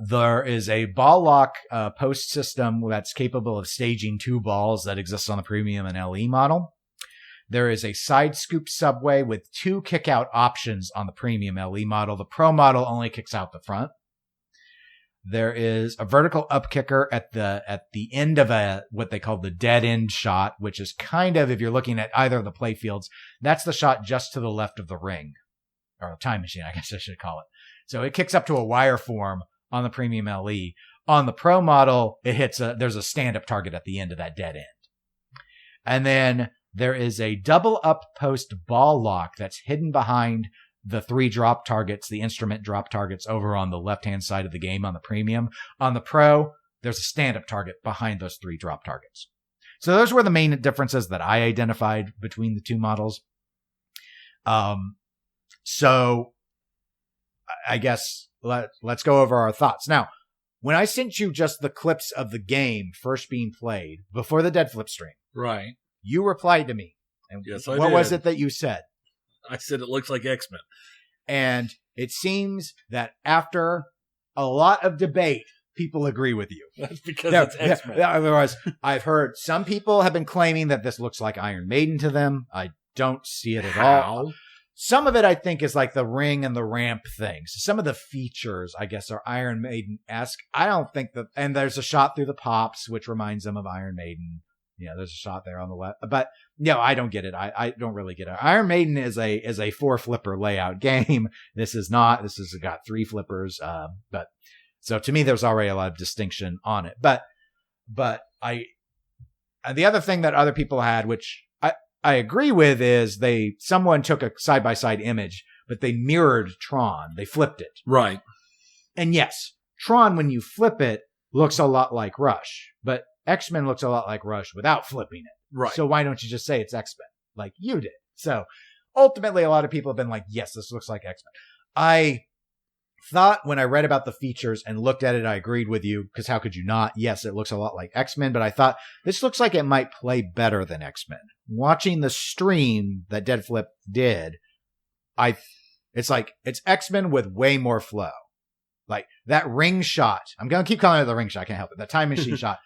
There is a ball lock post system that's capable of staging 2 balls that exists on the Premium and LE model. There is a side scoop subway with 2 kick-out options on the Premium LE model. The Pro model only kicks out the front. There is a vertical up kicker at the end of what they call the dead end shot, which is kind of, if you're looking at either of the play fields, that's the shot just to the left of the ring, or time machine, I guess I should call it. So it kicks up to a wire form on the Premium LE. On the Pro model, there's a stand-up target at the end of that dead end. And then there is a double up post ball lock that's hidden behind the 3 drop targets, the instrument drop targets over on the left-hand side of the game on the Premium. On the Pro, there's a stand-up target behind those 3 drop targets. So those were the main differences that I identified between the 2 models. So I guess let's go over our thoughts. Now, when I sent you just the clips of the game first being played before the Dead Flip stream, right, you replied to me. And yes, I did. What was it that you said? I said it looks like X-Men. And it seems that after a lot of debate, people agree with you. That's because it's X-Men. Otherwise, I've heard some people have been claiming that this looks like Iron Maiden to them. I don't see it at all. Some of it, I think, is like the ring and the ramp things. Some of the features, I guess, are Iron Maiden-esque. I don't think that... And there's a shot through the pops, which reminds them of Iron Maiden. Yeah, there's a shot there on the left. But no, I don't get it. I don't really get it. Iron Maiden is a 4 flipper layout game. This is not. This has got 3 flippers. But so to me, there's already a lot of distinction on it. But the other thing that other people had, which I agree with, is someone took a side by side image, but they mirrored Tron. They flipped it. Right. And yes, Tron, when you flip it, looks a lot like Rush, but X-Men looks a lot like Rush without flipping it. Right. So why don't you just say it's X-Men like you did? So ultimately, a lot of people have been like, yes, this looks like X-Men. I thought when I read about the features and looked at it, I agreed with you, because how could you not? Yes, it looks a lot like X-Men, but I thought this looks like it might play better than X-Men. Watching the stream that Dead Flip did, it's like it's X-Men with way more flow. Like that ring shot, I'm going to keep calling it the ring shot. I can't help it. The time machine shot.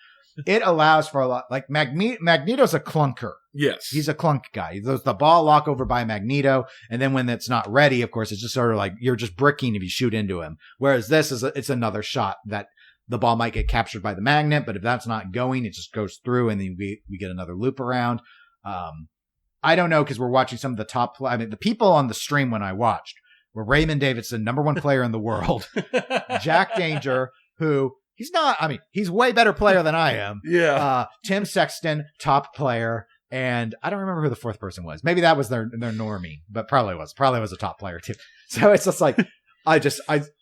It allows for a lot. Like Magneto's a clunker. Yes. He's a clunk guy. There's the ball lock over by Magneto. And then when it's not ready, of course, it's just sort of like you're just bricking if you shoot into him. Whereas this it's another shot that the ball might get captured by the magnet. But if that's not going, it just goes through and then we get another loop around. I don't know, because we're watching some of the top. The people on the stream when I watched were Raymond Davidson, #1 player in the world, Jack Danger, who he's not. He's way better player than I am. Yeah. Tim Sexton, top player, and I don't remember who the 4th person was. Maybe that was their normie, but probably was a top player too. So it's just like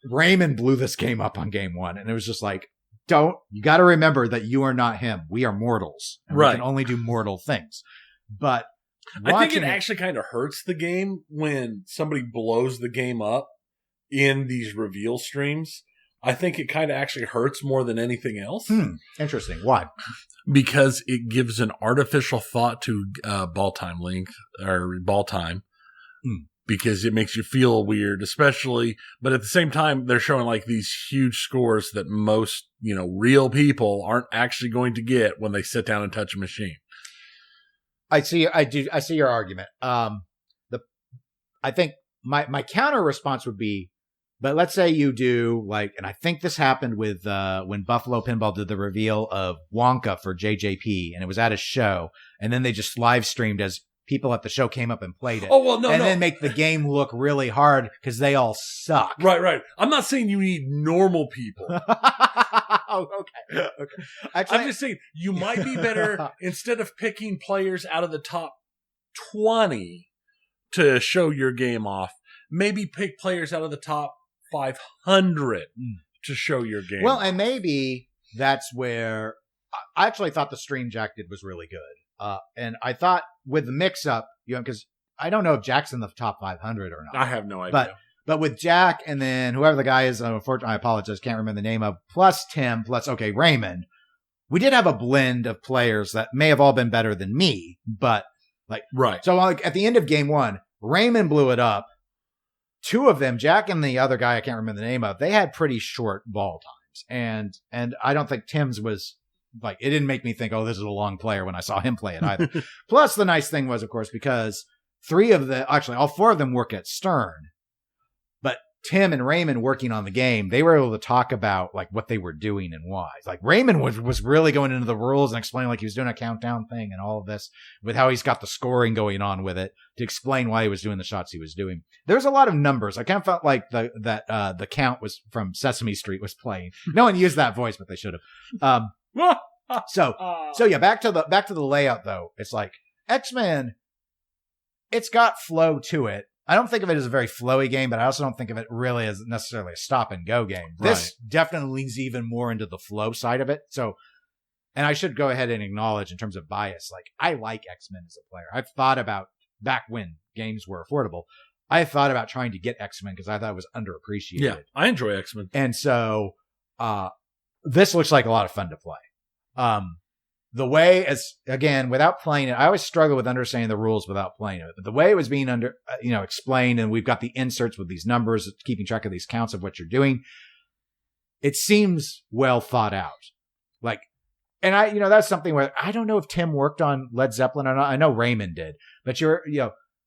Raymond blew this game up on game 1, and it was just like, you got to remember that you are not him. We are mortals, and right. We can only do mortal things. But I think it actually kind of hurts the game when somebody blows the game up in these reveal streams. I think it kind of actually hurts more than anything else. Interesting. Why? Because it gives an artificial thought to ball time length or ball time. Because it makes you feel weird, especially, but at the same time, they're showing like these huge scores that most, real people aren't actually going to get when they sit down and touch a machine. I see your argument. I think my counter response would be, but let's say you do and I think this happened with when Buffalo Pinball did the reveal of Wonka for JJP, and it was at a show, and then they just live streamed as people at the show came up and played it. Oh, well, no, and then make the game look really hard because they all suck. Right. I'm not saying you need normal people. Oh, okay. Actually, I'm just saying you might be better instead of picking players out of the top 20 to show your game off. Maybe pick players out of the top 500 to show your game. Well, and maybe that's where I actually thought the stream Jack did was really good. And I thought with the mix-up, because I don't know if Jack's in the top 500 or not. I have no idea. But with Jack and then whoever the guy is, unfortunately, I apologize, can't remember the name of, plus Tim, plus, Raymond, we did have a blend of players that may have all been better than me, but right. So at the end of game 1, Raymond blew it up. 2 of them, Jack and the other guy I can't remember the name of, they had pretty short ball times. And I don't think Tim's was it didn't make me think, oh, this is a long player when I saw him play it either. Plus the nice thing was, of course, because all 4 of them work at Stern, but Tim and Raymond working on the game, they were able to talk about what they were doing and why. Raymond was really going into the rules and explaining he was doing a countdown thing and all of this with how he's got the scoring going on with it to explain why he was doing the shots he was doing. There's a lot of numbers. I kind of felt like the count was from Sesame Street was playing. No one used that voice, but they should have. So yeah, back to the layout though. It's like X-Men, it's got flow to it. I don't think of it as a very flowy game, but I also don't think of it really as necessarily a stop and go game. Right. This definitely leans even more into the flow side of it. So, and I should go ahead and acknowledge in terms of bias, I like X-Men as a player. I've thought about back when games were affordable. I thought about trying to get X-Men because I thought it was underappreciated. Yeah, I enjoy X-Men. And so, this looks like a lot of fun to play. The way, without playing it, I always struggle with understanding the rules without playing it. But the way it was being explained, and we've got the inserts with these numbers, keeping track of these counts of what you're doing, it seems well thought out. And that's something where I don't know if Tim worked on Led Zeppelin or not. I know Raymond did, but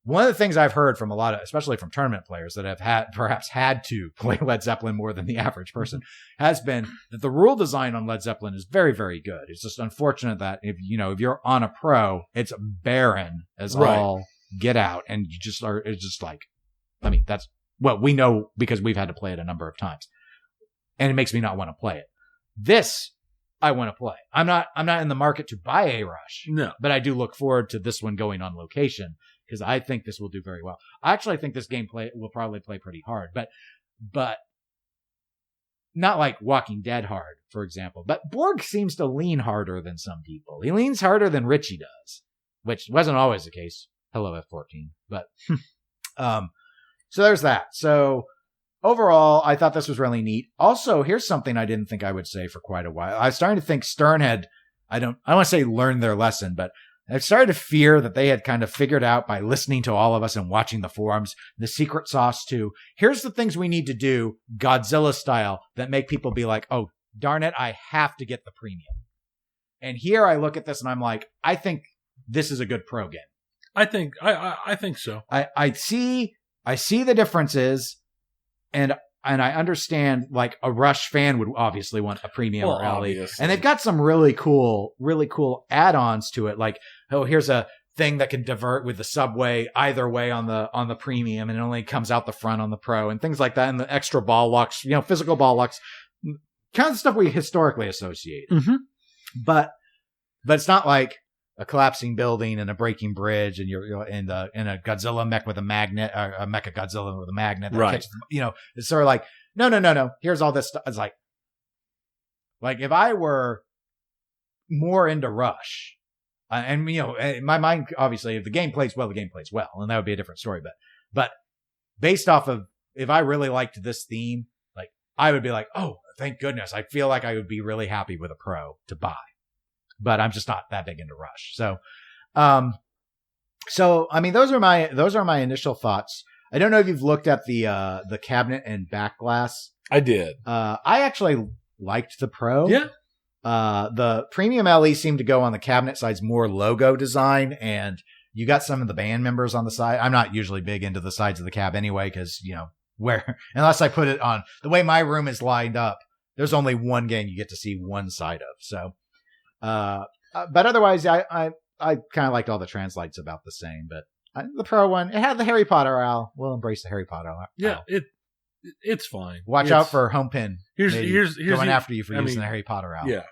one of the things I've heard from a lot of, especially from tournament players that have perhaps had to play Led Zeppelin more than the average person, has been that the rule design on Led Zeppelin is very, very good. It's just unfortunate that if you're on a pro, it's barren as all get out, and you just are. It's just like, I mean, that's what we know because we've had to play it a number of times, and it makes me not want to play it. This I want to play. I'm not in the market to buy a Rush, No, but I do look forward to this one going on location, because I think this will do very well. I actually think this gameplay will probably play pretty hard, but not like Walking Dead hard, for example. But Borg seems to lean harder than some people. He leans harder than Richie does, which wasn't always the case. Hello, F-14. But so there's that. So overall, I thought this was really neat. Also, here's something I didn't think I would say for quite a while. I was starting to think Stern had, I don't want to say learned their lesson, but I started to fear that they had kind of figured out by listening to all of us and watching the forums, the secret sauce to, here's the things we need to do Godzilla style that make people be like, oh, darn it, I have to get the premium. And here I look at this and I'm like, I think this is a good pro game. I think so. I see the differences, and I understand, like, a Rush fan would obviously want a premium or LE. And they've got some really cool add-ons to it. Like, oh, here's a thing that can divert with the subway either way on the premium, and it only comes out the front on the pro, and things like that. And the extra ball locks, physical ball locks, kind of the stuff we historically associate. Mm-hmm. But it's not like a collapsing building and a breaking bridge, and you're in a Godzilla mech with a magnet, or a Mecha Godzilla with a magnet. That catches, it's sort of like, no. Here's all this stuff. It's like if I were more into Rush, and in my mind, obviously, if the game plays well, and that would be a different story. But based off of, if I really liked this theme, like, I would be like, oh, thank goodness. I feel like I would be really happy with a pro to buy. But I'm just not that big into Rush. So I mean, those are my initial thoughts. I don't know if you've looked at the cabinet and back glass. I did. I actually liked the Pro. Yeah. The premium LE seemed to go on the cabinet side's more logo design, and you got some of the band members on the side. I'm not usually big into the sides of the cab anyway, because unless I put it on the way my room is lined up, there's only one game you get to see one side of. So. But otherwise, I kind of liked all the translights about the same. But the Pro one, it had the Harry Potter owl. We'll embrace the Harry Potter owl. Yeah, it's fine. Watch out for home pin. Here's going after you for using the Harry Potter owl. Yeah,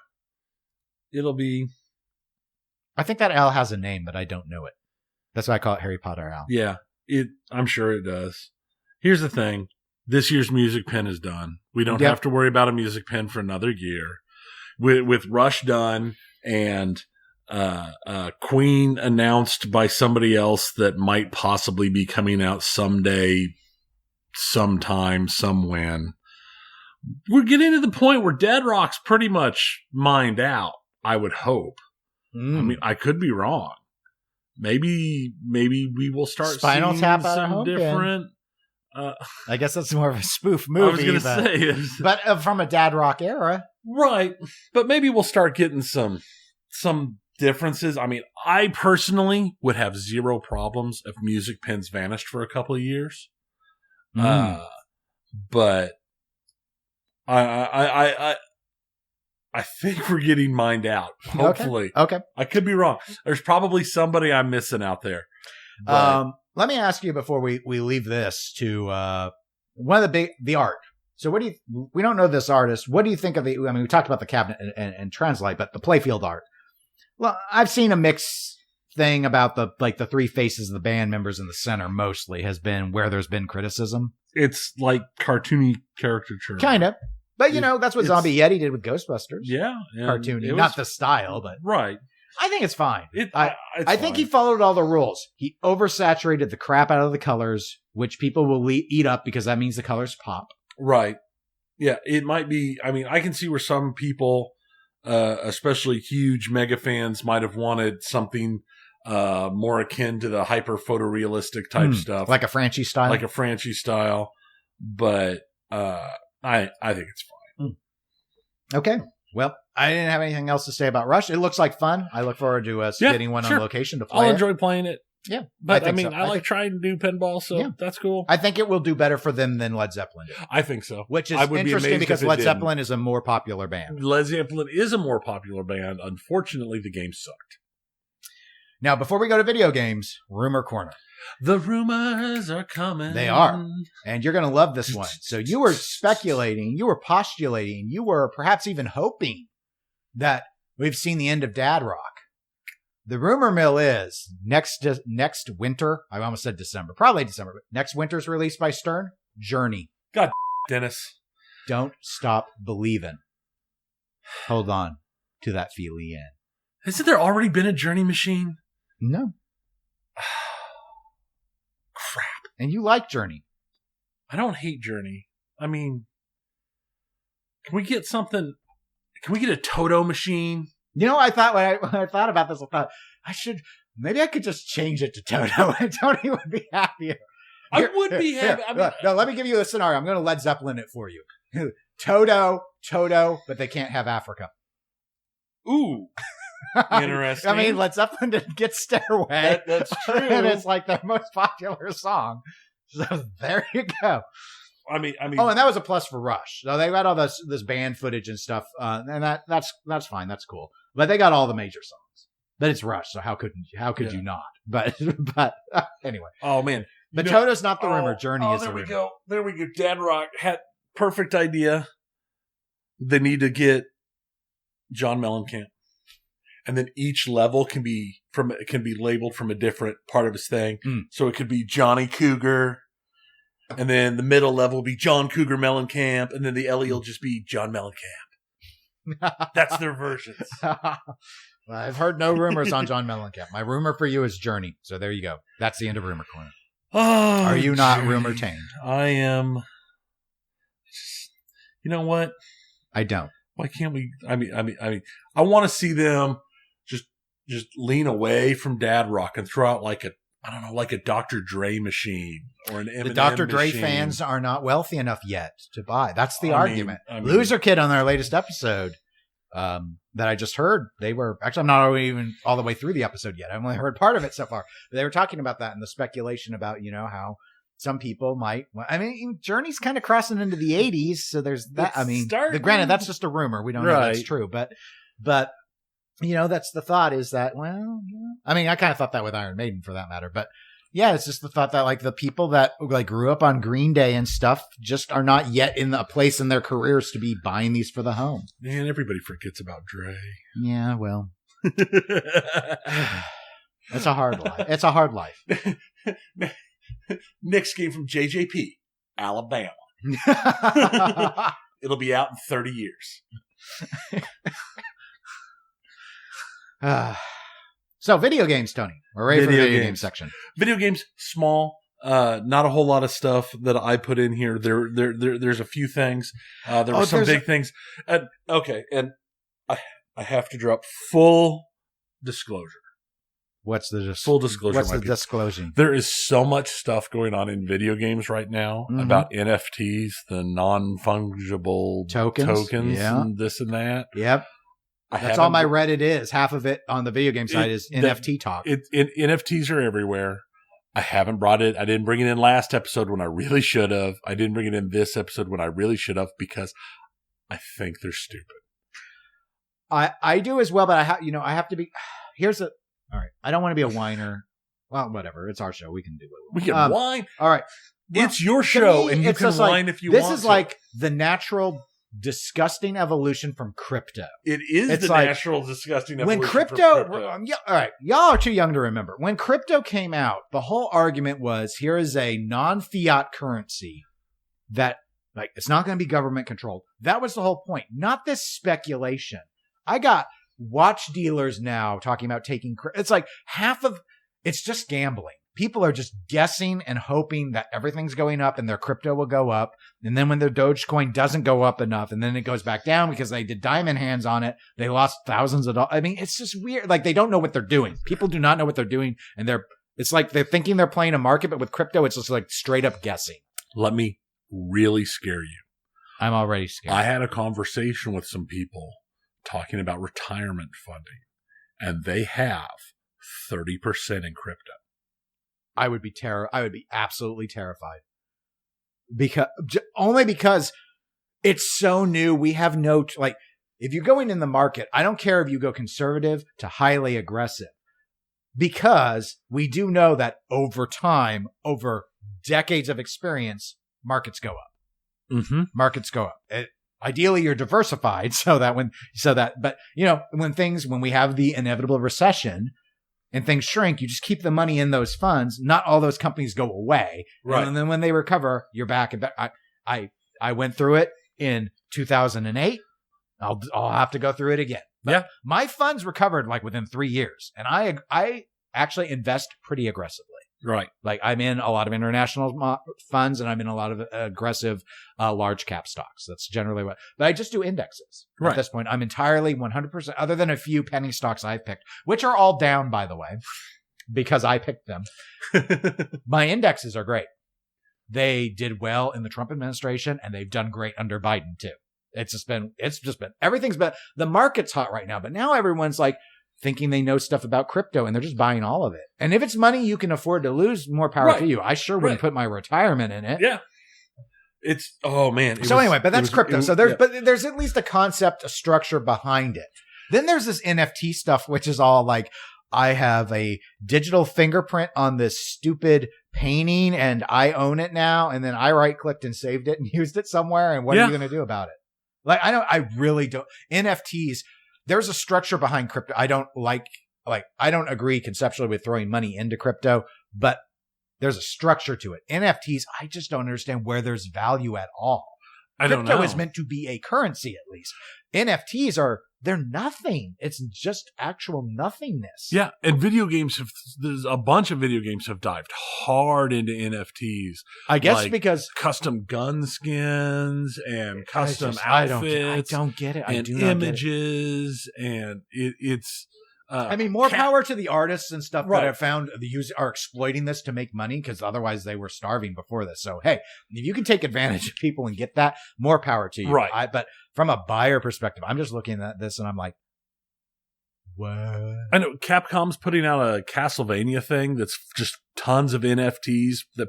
it'll be. I think that owl has a name, but I don't know it. That's why I call it Harry Potter owl. Yeah, I'm sure it does. Here's the thing: this year's music pen is done. We don't have to worry about a music pen for another year. With Rush done and Queen announced by somebody else that might possibly be coming out someday, sometime, somewhen, we're getting to the point where Dead Rock's pretty much mined out, I would hope. I mean, I could be wrong. Maybe we will start Spinal seeing Tap out some of different... I guess that's more of a spoof movie. I was going to say. But from a Dad Rock era. Right. But maybe we'll start getting some differences. I mean, I personally would have zero problems if music pens vanished for a couple of years. But I think we're getting mined out. Hopefully. Okay. I could be wrong. There's probably somebody I'm missing out there. But, let me ask you before we leave this to one of the art. So we don't know this artist. What do you think of we talked about the cabinet and translate, but the playfield art. Well, I've seen a mixed thing about the three faces of the band members in the center mostly has been where there's been criticism. It's like cartoony caricature. Kind of. But that's what Zombie Yeti did with Ghostbusters. Yeah. Cartoony. Not the style, but. Right. I think it's fine. I think he followed all the rules. He oversaturated the crap out of the colors, which people will eat up because that means the colors pop. Right. Yeah, it might be. I mean, I can see where some people, especially huge mega fans, might have wanted something more akin to the hyper photorealistic type stuff. Like a Franchi style. But I think it's fine. Okay. Well, I didn't have anything else to say about Rush. It looks like fun. I look forward to us getting one on location to play. I'll enjoy playing it. Yeah. But I mean, so. I like trying to do pinball, so that's cool. I think it will do better for them than Led Zeppelin did. I think so. Which is interesting because Led Zeppelin is a more popular band. Led Zeppelin is a more popular band. Unfortunately, the game sucked. Now, before we go to video games, Rumor Corner. The rumors are coming. They are. And you're going to love this one. So you were speculating, you were postulating, you were perhaps even hoping that we've seen the end of Dad Rock. The rumor mill is next winter, I almost said December, probably December, but next winter's release by Stern, Journey. God, Dennis. Don't stop believing. Hold on to that feely end. Hasn't there already been a Journey machine? No. Crap. And you like Journey. I don't hate Journey. I mean, can we get something? Can we get a Toto machine? You know, I thought when I thought about this, I thought maybe I could just change it to Toto and Tony would be happier. I would be happy. I mean, no, let me give you a scenario. I'm going to Led Zeppelin it for you. Toto, but they can't have Africa. Ooh. Interesting. I mean, Led Zeppelin didn't get Stairway. That's true. And it's like their most popular song. So there you go. I mean. Oh, and that was a plus for Rush. So they got all this band footage and stuff, and that's fine. That's cool. But they got all the major songs. But it's Rush, so how could you not? But anyway. Oh man. But Toto's not the rumor. Journey is the rumor. There we go. Dad Rock had perfect idea. They need to get John Mellencamp. And then each level can be labeled from a different part of his thing. So it could be Johnny Cougar, and then the middle level will be John Cougar Mellencamp, and then the Ellie will just be John Mellencamp. That's their versions. Well, I've heard no rumors on John Mellencamp. My rumor for you is Journey. So there you go. That's the end of Rumor Corner. Oh, are you not rumor tamed? I am. You know what? I don't. Why can't we? I mean, I want to see them just lean away from Dad Rock and throw out like a Dr. Dre machine or an Eminem The Dr. Dre machine. fans are not wealthy enough yet to buy. That's the argument. Loser Kid on their latest episode that I just heard, they were actually, I'm not even all the way through the episode yet. I've only heard part of it so far. But they were talking about that and the speculation about, how some people might. I mean, Journey's kind of crossing into the 80s, so there's that. Granted, that's just a rumor. We don't know if that's true, but that's the thought is that, I mean, I kind of thought that with Iron Maiden for that matter, but yeah, it's just the thought that like the people that like grew up on Green Day and stuff just are not yet in a place in their careers to be buying these for the home. Man, everybody forgets about Dre. Yeah, well, it's a hard life. It's a hard life. Next game from JJP, Alabama. It'll be out in 30 years. So video games, Tony. We're ready for the video game section. Video games, small. Not a whole lot of stuff that I put in here. There's a few things. There were some big things. And I have to drop full disclosure. What's the full disclosure? What's the disclosure? There is so much stuff going on in video games right now about NFTs, the non-fungible tokens and this and that. Yep. That's all my Reddit is. Half of it on the video game side is NFT talk. NFTs are everywhere. I haven't brought it. I didn't bring it in last episode when I really should have. I didn't bring it in this episode when I really should have because I think they're stupid. I do as well, but I have to be. All right. I don't want to be a whiner. Well, whatever. It's our show. We can do it. We can whine. All right. Well, it's your show, and you can whine if you want. This is like the natural disgusting evolution from crypto. It is natural disgusting evolution when crypto. All right, y'all are too young to remember. When crypto came out, the whole argument was here is a non-fiat currency that it's not going to be government controlled. That was the whole point, not this speculation. I got watch dealers now talking about taking. It's like it's just gambling. People are just guessing and hoping that everything's going up and their crypto will go up. And then when their Dogecoin doesn't go up enough and then it goes back down because they did diamond hands on it, they lost thousands of dollars. I mean, it's just weird. Like they don't know what they're doing. People do not know what they're doing. And it's like they're thinking they're playing a market, but with crypto, it's just like straight up guessing. Let me really scare you. I'm already scared. I had a conversation with some people talking about retirement funding and they have 30% in crypto. I would be absolutely terrified. Only because it's so new. We have no, like, if you're going in the market, I don't care if you go conservative to highly aggressive, because we do know that over time, over decades of experience, markets go up. Mm-hmm. Markets go up. Ideally, you're diversified but when we have the inevitable recession and things shrink, you just keep the money in those funds. Not all those companies go away. Right. And then when they recover, you're back. I went through it in 2008. I'll have to go through it again. But my funds recovered like within 3 years, and I actually invest pretty aggressively. Right. Like, I'm in a lot of international funds, and I'm in a lot of aggressive large cap stocks. That's generally but I just do indexes. At this point. I'm entirely 100%, other than a few penny stocks I've picked, which are all down, by the way, because I picked them. My indexes are great. They did well in the Trump administration, and they've done great under Biden too. It's just been, everything's been, the market's hot right now, but now everyone's like thinking they know stuff about crypto, and they're just buying all of it. And if it's money you can afford to lose, more power to you. I sure wouldn't put my retirement in it. Yeah. It's, oh man. But that's crypto. But there's at least a concept, a structure behind it. Then there's this NFT stuff, which is all like, I have a digital fingerprint on this stupid painting and I own it now. And then I right clicked and saved it and used it somewhere. And what are you going to do about it? Like, I really don't. NFTs, there's a structure behind crypto. I don't I don't agree conceptually with throwing money into crypto, but there's a structure to it. NFTs, I just don't understand where there's value at all. Crypto is meant to be a currency, at least. NFTs they're nothing. It's just actual nothingness. Yeah. And there's a bunch of video games have dived hard into NFTs. I guess because custom gun skins and custom outfits. I don't get it. And images. And it's, more power to the artists and stuff that I've found the users are exploiting this to make money, because otherwise they were starving before this. So, hey, if you can take advantage of people and get that, more power to you. Right. But from a buyer perspective, I'm just looking at this and I'm like, what? I know Capcom's putting out a Castlevania thing that's just tons of NFTs that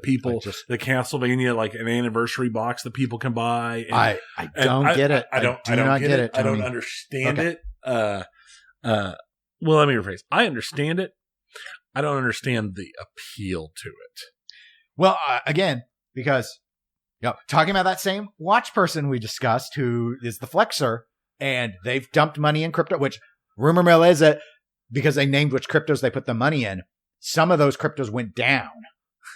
the Castlevania, like an anniversary box that people can buy. And, I don't get it. I don't get it. I don't understand it. Well, let me rephrase. I understand it. I don't understand the appeal to it. Well, again, because talking about that same watch person we discussed, who is the flexer, and they've dumped money in crypto, which rumor mill is that because they named which cryptos they put the money in, some of those cryptos went down.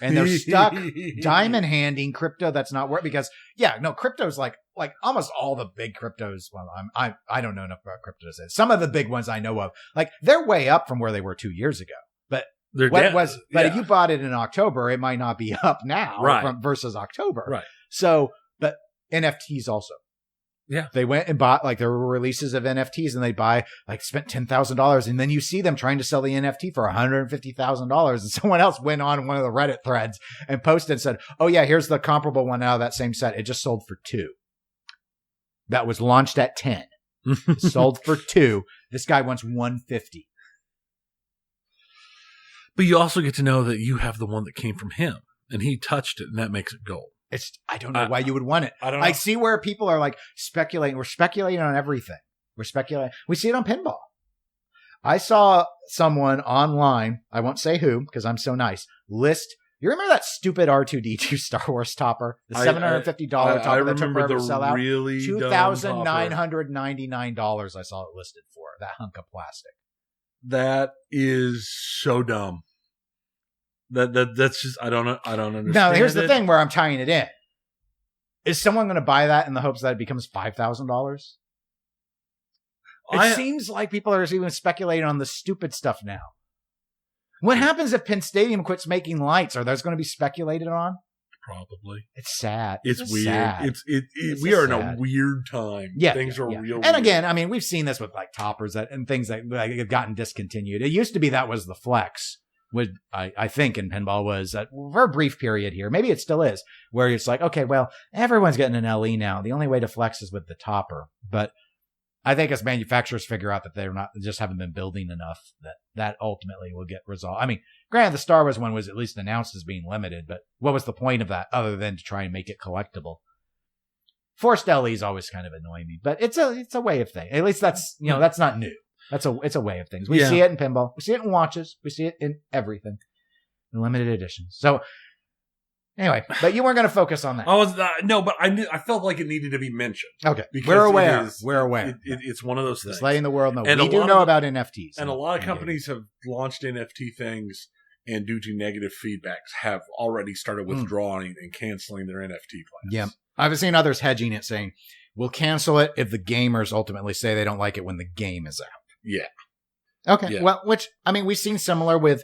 And they're stuck diamond handing crypto that's not worth, because crypto's like almost all the big cryptos. Well, I don't know enough about crypto to say. Some of the big ones I know of, like, they're way up from where they were 2 years ago. But if you bought it in October, it might not be up now versus October. Right. So, but NFTs also. Yeah. They went and bought, like, there were releases of NFTs, and they spent $10,000, and then you see them trying to sell the NFT for $150,000. And someone else went on one of the Reddit threads and posted and said, oh yeah, here's the comparable one out of that same set. It just sold for 2. That was launched at 10. Sold for 2. This guy wants 150. But you also get to know that you have the one that came from him, and he touched it, and that makes it gold. I don't know why you would want it. I don't know. I see where people are like speculating. We're speculating on everything. We're speculating. We see it on pinball. I saw someone online, I won't say who because I'm so nice, list. You remember that stupid R2D2 Star Wars topper? The $750 topper that took forever to sell out? Really $2,999 I saw it listed for. That hunk of plastic. That is so dumb. That's just, I don't understand. Now, here's the thing where I'm tying it in. Is someone going to buy that in the hopes that it becomes $5,000? It seems like people are even speculating on the stupid stuff now. What happens if Penn Stadium quits making lights? Are those going to be speculated on? Probably. It's sad. It's weird. Sad. We are in a weird time. Yeah. Things are real weird. And again, I mean, we've seen this with like toppers and things that have gotten discontinued. It used to be that was the flex. I think in pinball was for a brief period here. Maybe it still is, where it's like, okay, well, everyone's getting an LE now. The only way to flex is with the topper. But I think as manufacturers figure out that they're not, just haven't been building enough, that ultimately will get resolved. I mean, Granted, the Star Wars one was at least announced as being limited, but what was the point of that other than to try and make it collectible? Forced LEs always kind of annoy me, but it's a way of thing. At least that's that's not new. It's a way of things. We see it in pinball. We see it in watches. We see it in everything. In limited editions. So anyway, but you weren't going to focus on that. No, but I felt like it needed to be mentioned. Okay, we're aware. We're aware. It's one of those things. Just letting the world know. And we do know about NFTs. And a lot of companies have launched NFT things, and due to negative feedbacks, have already started withdrawing and canceling their NFT plans. Yeah, I've seen others hedging it, saying we'll cancel it if the gamers ultimately say they don't like it when the game is out. Yeah. Okay. Yeah. Well, which I mean, we've seen similar with.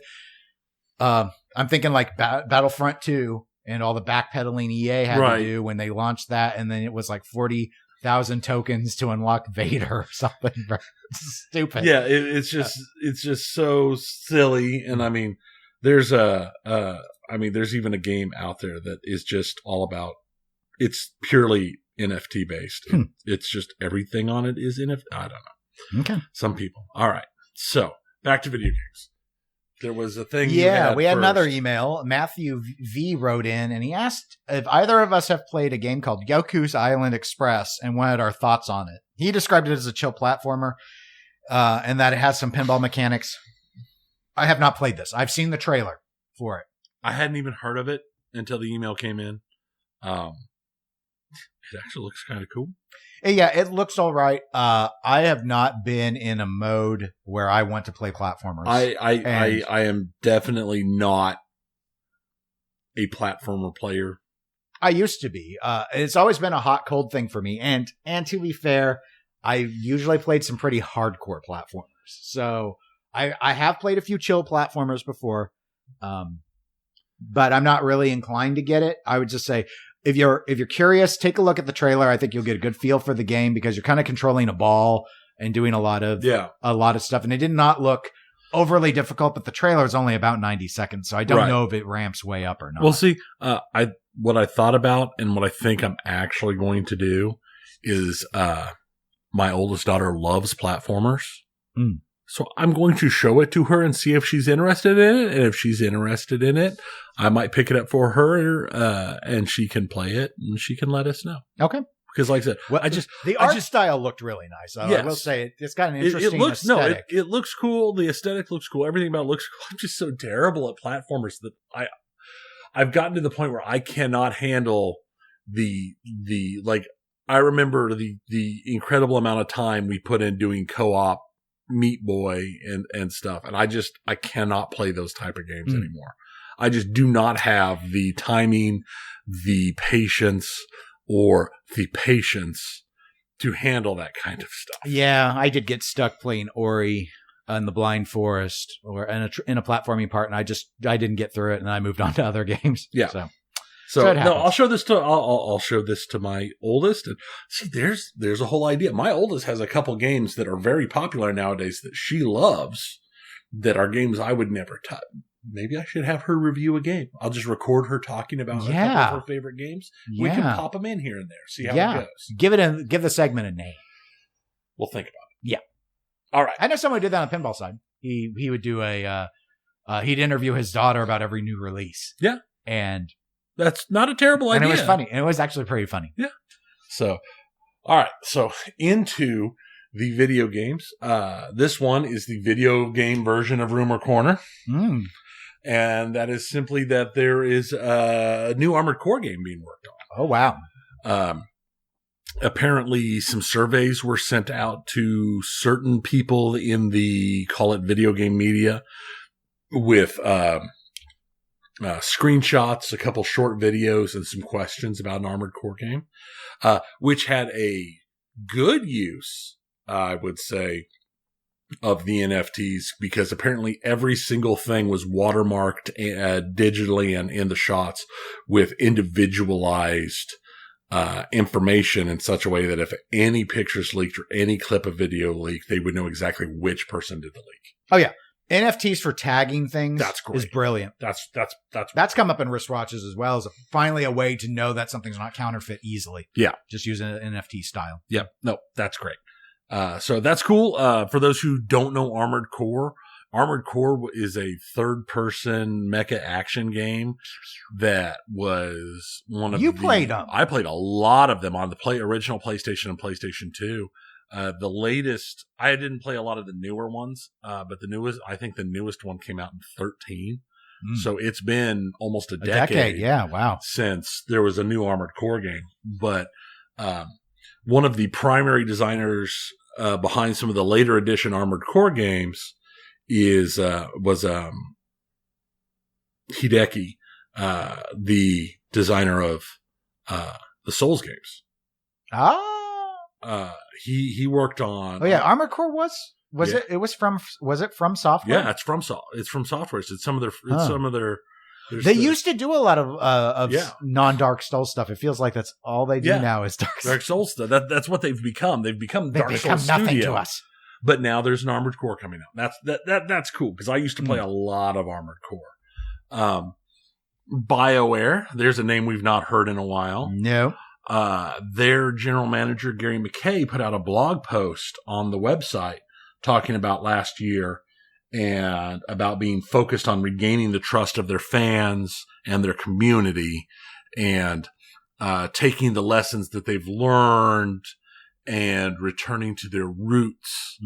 I'm thinking like Battlefront 2 and all the backpedaling EA had to do when they launched that, and then it was like 40,000 tokens to unlock Vader or something. Stupid. Yeah, it's just so silly, and I mean, there's there's even a game out there that is just all about. It's purely NFT based. It's just everything on it is NFT. I don't know. Okay. Some people. All right. So back to video games. There was a thing. Yeah, we had another email. Matthew V wrote in, and he asked if either of us have played a game called Yoku's Island Express and wanted our thoughts on it. He described it as a chill platformer, and that it has some pinball mechanics. I have not played this. I've seen the trailer for it. I hadn't even heard of it until the email came in. It actually looks kind of cool. Yeah, it looks all right. I have not been in a mode where I want to play platformers. I am definitely not a platformer player. I used to be. It's always been a hot cold thing for me. And to be fair, I usually played some pretty hardcore platformers. So I have played a few chill platformers before, but I'm not really inclined to get it. I would just say, if you're curious, take a look at the trailer. I think you'll get a good feel for the game because you're kind of controlling a ball and doing a lot of stuff. And it did not look overly difficult, but the trailer is only about 90 seconds, so I don't know if it ramps way up or not. Well, see, what I thought about and what I think I'm actually going to do is my oldest daughter loves platformers. So I'm going to show it to her and see if she's interested in it. And if she's interested in it, I might pick it up for her and she can play it and she can let us know. Okay. Because like I said, well, the art style looked really nice. I will say it's got an interesting aesthetic. It looks cool. The aesthetic looks cool. Everything about it looks cool. I'm just so terrible at platformers that I've gotten to the point where I cannot handle the I remember the incredible amount of time we put in doing co-op Meat Boy and stuff. And I cannot play those type of games anymore. I just do not have the timing, the patience, or the patience to handle that kind of stuff. Yeah, I did get stuck playing Ori in the Blind Forest or in a platforming part, and I didn't get through it, and I moved on to other games. Yeah. So no, I'll show this to my oldest, and see, there's a whole idea. My oldest has a couple games that are very popular nowadays that she loves, that are games I would never touch. Maybe I should have her review a game. I'll just record her talking about a couple of her favorite games. We can pop them in here and there, see how it goes. Give the segment a name. We'll think about it. Yeah. All right. I know someone who did that on the pinball side. He would do he'd interview his daughter about every new release. Yeah. And that's not a terrible idea. And it was funny. And it was actually pretty funny. Yeah. So, all right. So into the video games. This one is the video game version of Rumor Corner. And that is simply that there is a new Armored Core game being worked on. Oh, wow. Apparently some surveys were sent out to certain people in the, call it video game media, with screenshots, a couple short videos, and some questions about an Armored Core game, which had a good use, I would say, of the NFTs, because apparently every single thing was watermarked digitally and in the shots with individualized information in such a way that if any pictures leaked or any clip of video leaked, they would know exactly which person did the leak. Oh yeah. NFTs for tagging things that's great. Is brilliant. That's come up in wristwatches as well as finally a way to know that something's not counterfeit easily. Yeah. Just using an NFT style. Yeah. No, that's great. So that's cool. For those who don't know Armored Core, Armored Core is a third-person mecha action game that was one of You played them. I played a lot of them on the original PlayStation and PlayStation 2. The latest, I didn't play a lot of the newer ones, but I think the newest one came out in 13. So it's been almost a decade. Yeah, wow. Since there was a new Armored Core game. But one of the primary designers behind some of the later edition Armored Core games was Hideki, the designer of the Souls games. He worked on. Oh yeah, Armored Core was it from Software? Yeah, it's from Software. It's some of their. They used to do a lot of non-Dark Souls stuff. It feels like that's all they do now is Dark Souls stuff. That's what they've become. They've become Dark Souls nothing Studio. to us. But now there's an Armored Core coming out. That's cool because I used to play a lot of Armored Core. BioWare, there's a name we've not heard in a while. No. Their general manager, Gary McKay, put out a blog post on the website talking about last year and about being focused on regaining the trust of their fans and their community and taking the lessons that they've learned and returning to their roots,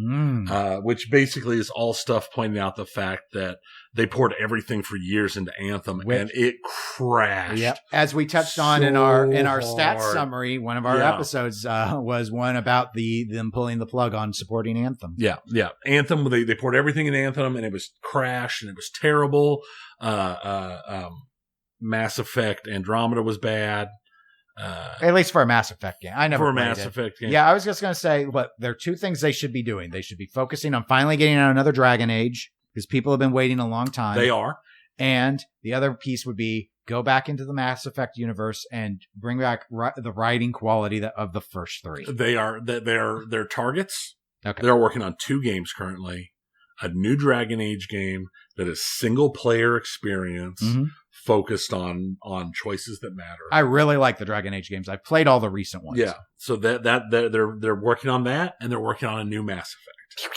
which basically is all stuff pointing out the fact that they poured everything for years into Anthem and it crashed. Yep. As we touched on in our stats summary, one of our episodes was one about them pulling the plug on supporting Anthem. Yeah. Anthem, they poured everything in Anthem and it was crashed and it was terrible. Mass Effect Andromeda was bad. At least for a Mass Effect game. I never for a played Mass it. Effect game. Yeah, I was just going to say, look, there are two things they should be doing. They should be focusing on finally getting out another Dragon Age because people have been waiting a long time. They are. And the other piece would be go back into the Mass Effect universe and bring back the writing quality of the first three. They're targets. Okay. They're working on 2 games currently. A new Dragon Age game that is single player experience focused on choices that matter. I really like the Dragon Age games. I've played all the recent ones. Yeah. So that they're working on that and they're working on a new Mass Effect.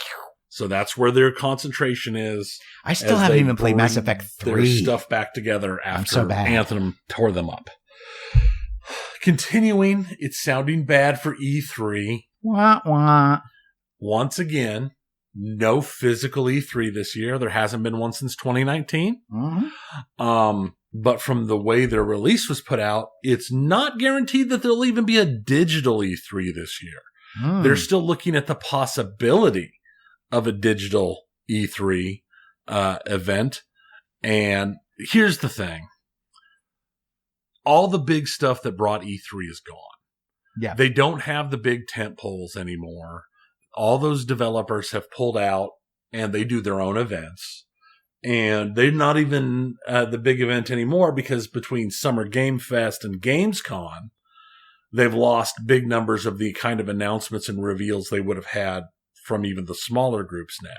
So that's where their concentration is. I still haven't even played Mass Effect 3. Their stuff back together after Anthem tore them up. Continuing, it's sounding bad for E3. Wah, wah. Once again, no physical E3 this year. There hasn't been one since 2019. But from the way their release was put out, it's not guaranteed that there'll even be a digital E3 this year. They're still looking at the possibility of a digital E3 event. And here's the thing. All the big stuff that brought E3 is gone. Yeah. They don't have the big tent poles anymore. All those developers have pulled out and they do their own events. And they're not even the big event anymore because between Summer Game Fest and Gamescom, they've lost big numbers of the kind of announcements and reveals they would have had from even the smaller groups now.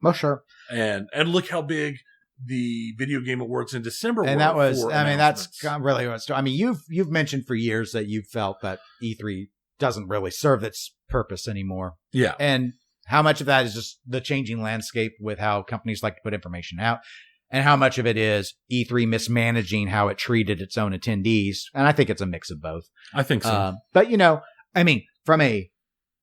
Well, sure. And look how big the Video Game Awards in December and were. that was, I mean, that's really what's, I mean, you've mentioned for years that you felt that E3 doesn't really serve its purpose anymore. Yeah. And how much of that is just the changing landscape with how companies like to put information out, and how much of it is E3 mismanaging how it treated its own attendees. And I think it's a mix of both. I think so. But, you know, I mean, from a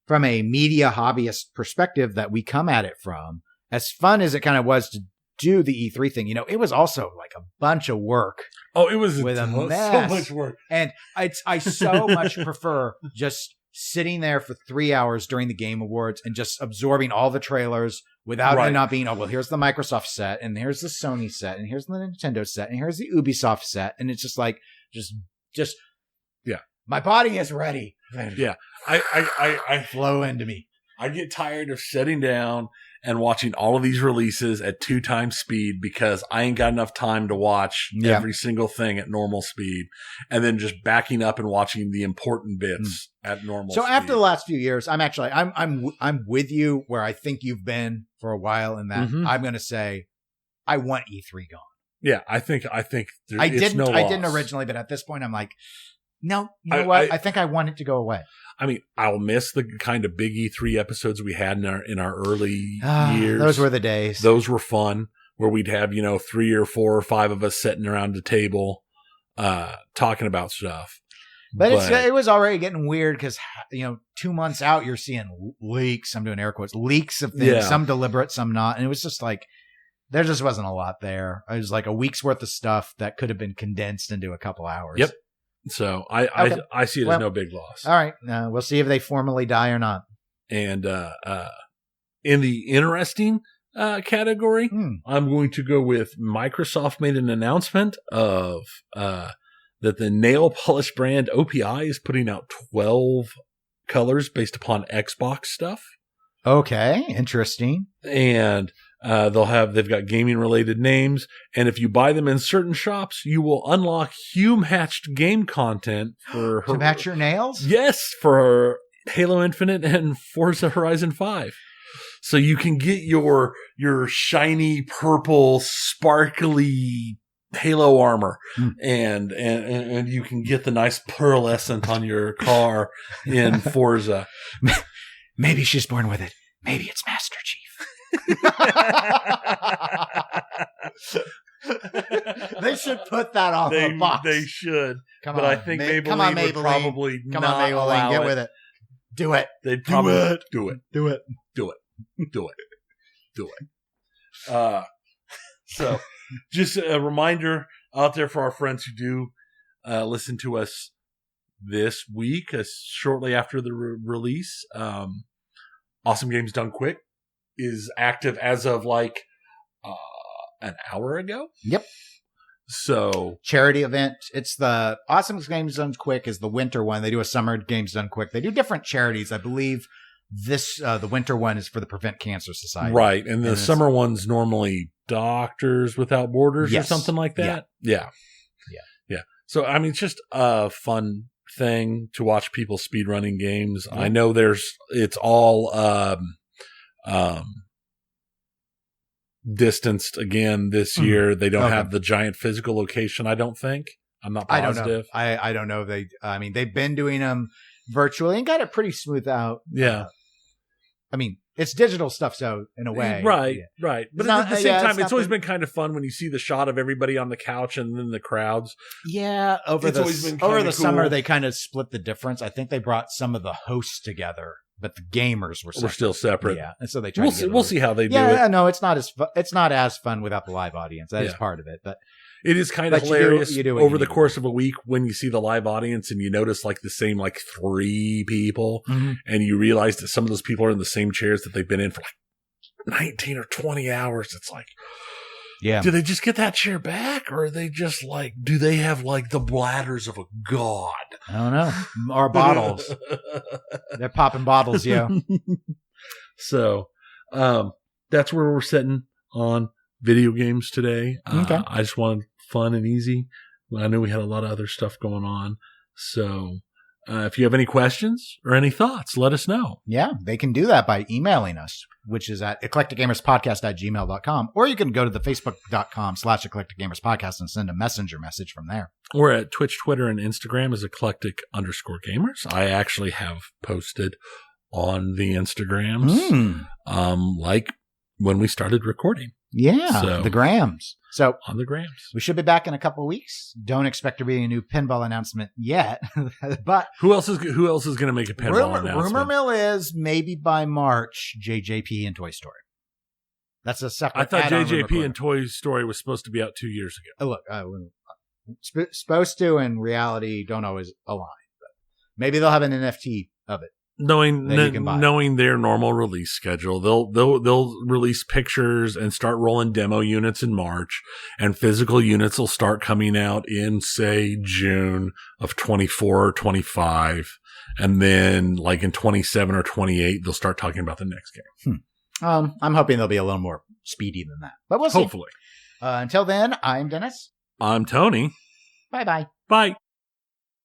media hobbyist perspective that we come at it from, as fun as it kind of was to do the E3 thing, you know, it was also like a bunch of work. Oh, it was with a so mess. much work. And I so much prefer just sitting there for 3 hours during the Game Awards and just absorbing all the trailers without it not being, oh, well, here's the Microsoft set, and here's the Sony set, and here's the Nintendo set, and here's the Ubisoft set. And it's just like, just, yeah, my body is ready. Yeah. I flow into me. I get tired of sitting down and watching all of these releases at 2 times speed because I ain't got enough time to watch every single thing at normal speed, and then just backing up and watching the important bits at normal speed. So after the last few years, I'm with you where I think you've been for a while in that I'm going to say I want E3 gone. Yeah, I think I didn't originally, but at this point I'm like, No, you know what? I think I want it to go away. I mean, I'll miss the kind of big E3 episodes we had in our early years. Those were the days. Those were fun, where we'd have 3 or 4 or 5 of us sitting around the table talking about stuff. But it was already getting weird because 2 months out you're seeing leaks. I'm doing air quotes, leaks of things. Some deliberate, some not, and it was just like there just wasn't a lot there. It was like a week's worth of stuff that could have been condensed into a couple hours. Yep. So I see it as no big loss. All right. We'll see if they formally die or not. And in the interesting category, I'm going to go with Microsoft made an announcement of that the nail polish brand OPI is putting out 12 colors based upon Xbox stuff. Okay. Interesting. And they've got gaming related names, and if you buy them in certain shops, you will unlock hue matched game content to match your nails. Yes, for Halo Infinite and Forza Horizon 5. So you can get your shiny purple sparkly Halo armor, and you can get the nice pearlescent on your car in Forza. Maybe she's born with it. Maybe it's Master Chief. They should put that on the box. They should. I think Maybelline would probably not allow get with it. Do it. They'd probably do it. So just a reminder out there for our friends who do listen to us this week, shortly after the release. Awesome Games Done Quick is active as of an hour ago. Yep. So charity event. It's the Awesome Games Done Quick is the winter one. They do a summer Games Done Quick. They do different charities. I believe the winter one is for the Prevent Cancer Society. Right. And the summer one's normally Doctors Without Borders or something like that. Yeah. So, I mean, it's just a fun thing to watch people speedrunning games. Yeah. I know it's all distanced again this year. They don't have the giant physical location, I don't think. I'm not positive. I don't know. They've been doing them virtually and got it pretty smooth out. Yeah. It's digital stuff, so in a way. Right. But at the same time, it's always been kind of fun when you see the shot of everybody on the couch and then the crowds. Yeah. Over the summer, they kind of split the difference. I think they brought some of the hosts together, but the gamers were still separate. Yeah. And so they we'll see how they do it. Yeah, no, it's not as fun without the live audience. That is part of it. But it is kind of hilarious over the course of a week when you see the live audience and you notice the same 3 people, and you realize that some of those people are in the same chairs that they've been in for 19 or 20 hours. It's do they just get that chair back, or are they just do they have the bladders of a god? I don't know. Or bottles. They're popping bottles, yeah. So, that's where we're sitting on video games today. Okay. I just wanted fun and easy. I know we had a lot of other stuff going on. So if you have any questions or any thoughts, let us know. Yeah, they can do that by emailing us, which is at eclecticgamerspodcast@gmail.com, or you can go to the facebook.com/eclecticgamerspodcast and send a messenger message from there. Or at Twitch, Twitter, and Instagram as eclectic_gamers. I actually have posted on the Instagrams, when we started recording. Yeah, the Grams. So on the Grams. We should be back in a couple of weeks. Don't expect there to be a new pinball announcement yet. But who else is going to make a pinball announcement? Rumor mill is maybe by March, JJP and Toy Story. That's a separate. I thought JJP and Toy Story was supposed to be out 2 years ago. Look, supposed to, and reality don't always align. But maybe they'll have an NFT of it. Knowing their normal release schedule, they'll release pictures and start rolling demo units in March, and physical units will start coming out in, say, June of 24 or 25, and then in 27 or 28 they'll start talking about the next game. I'm hoping they'll be a little more speedy than that, but we'll see. Hopefully. Until then, I'm Dennis. I'm Tony. Bye. Bye.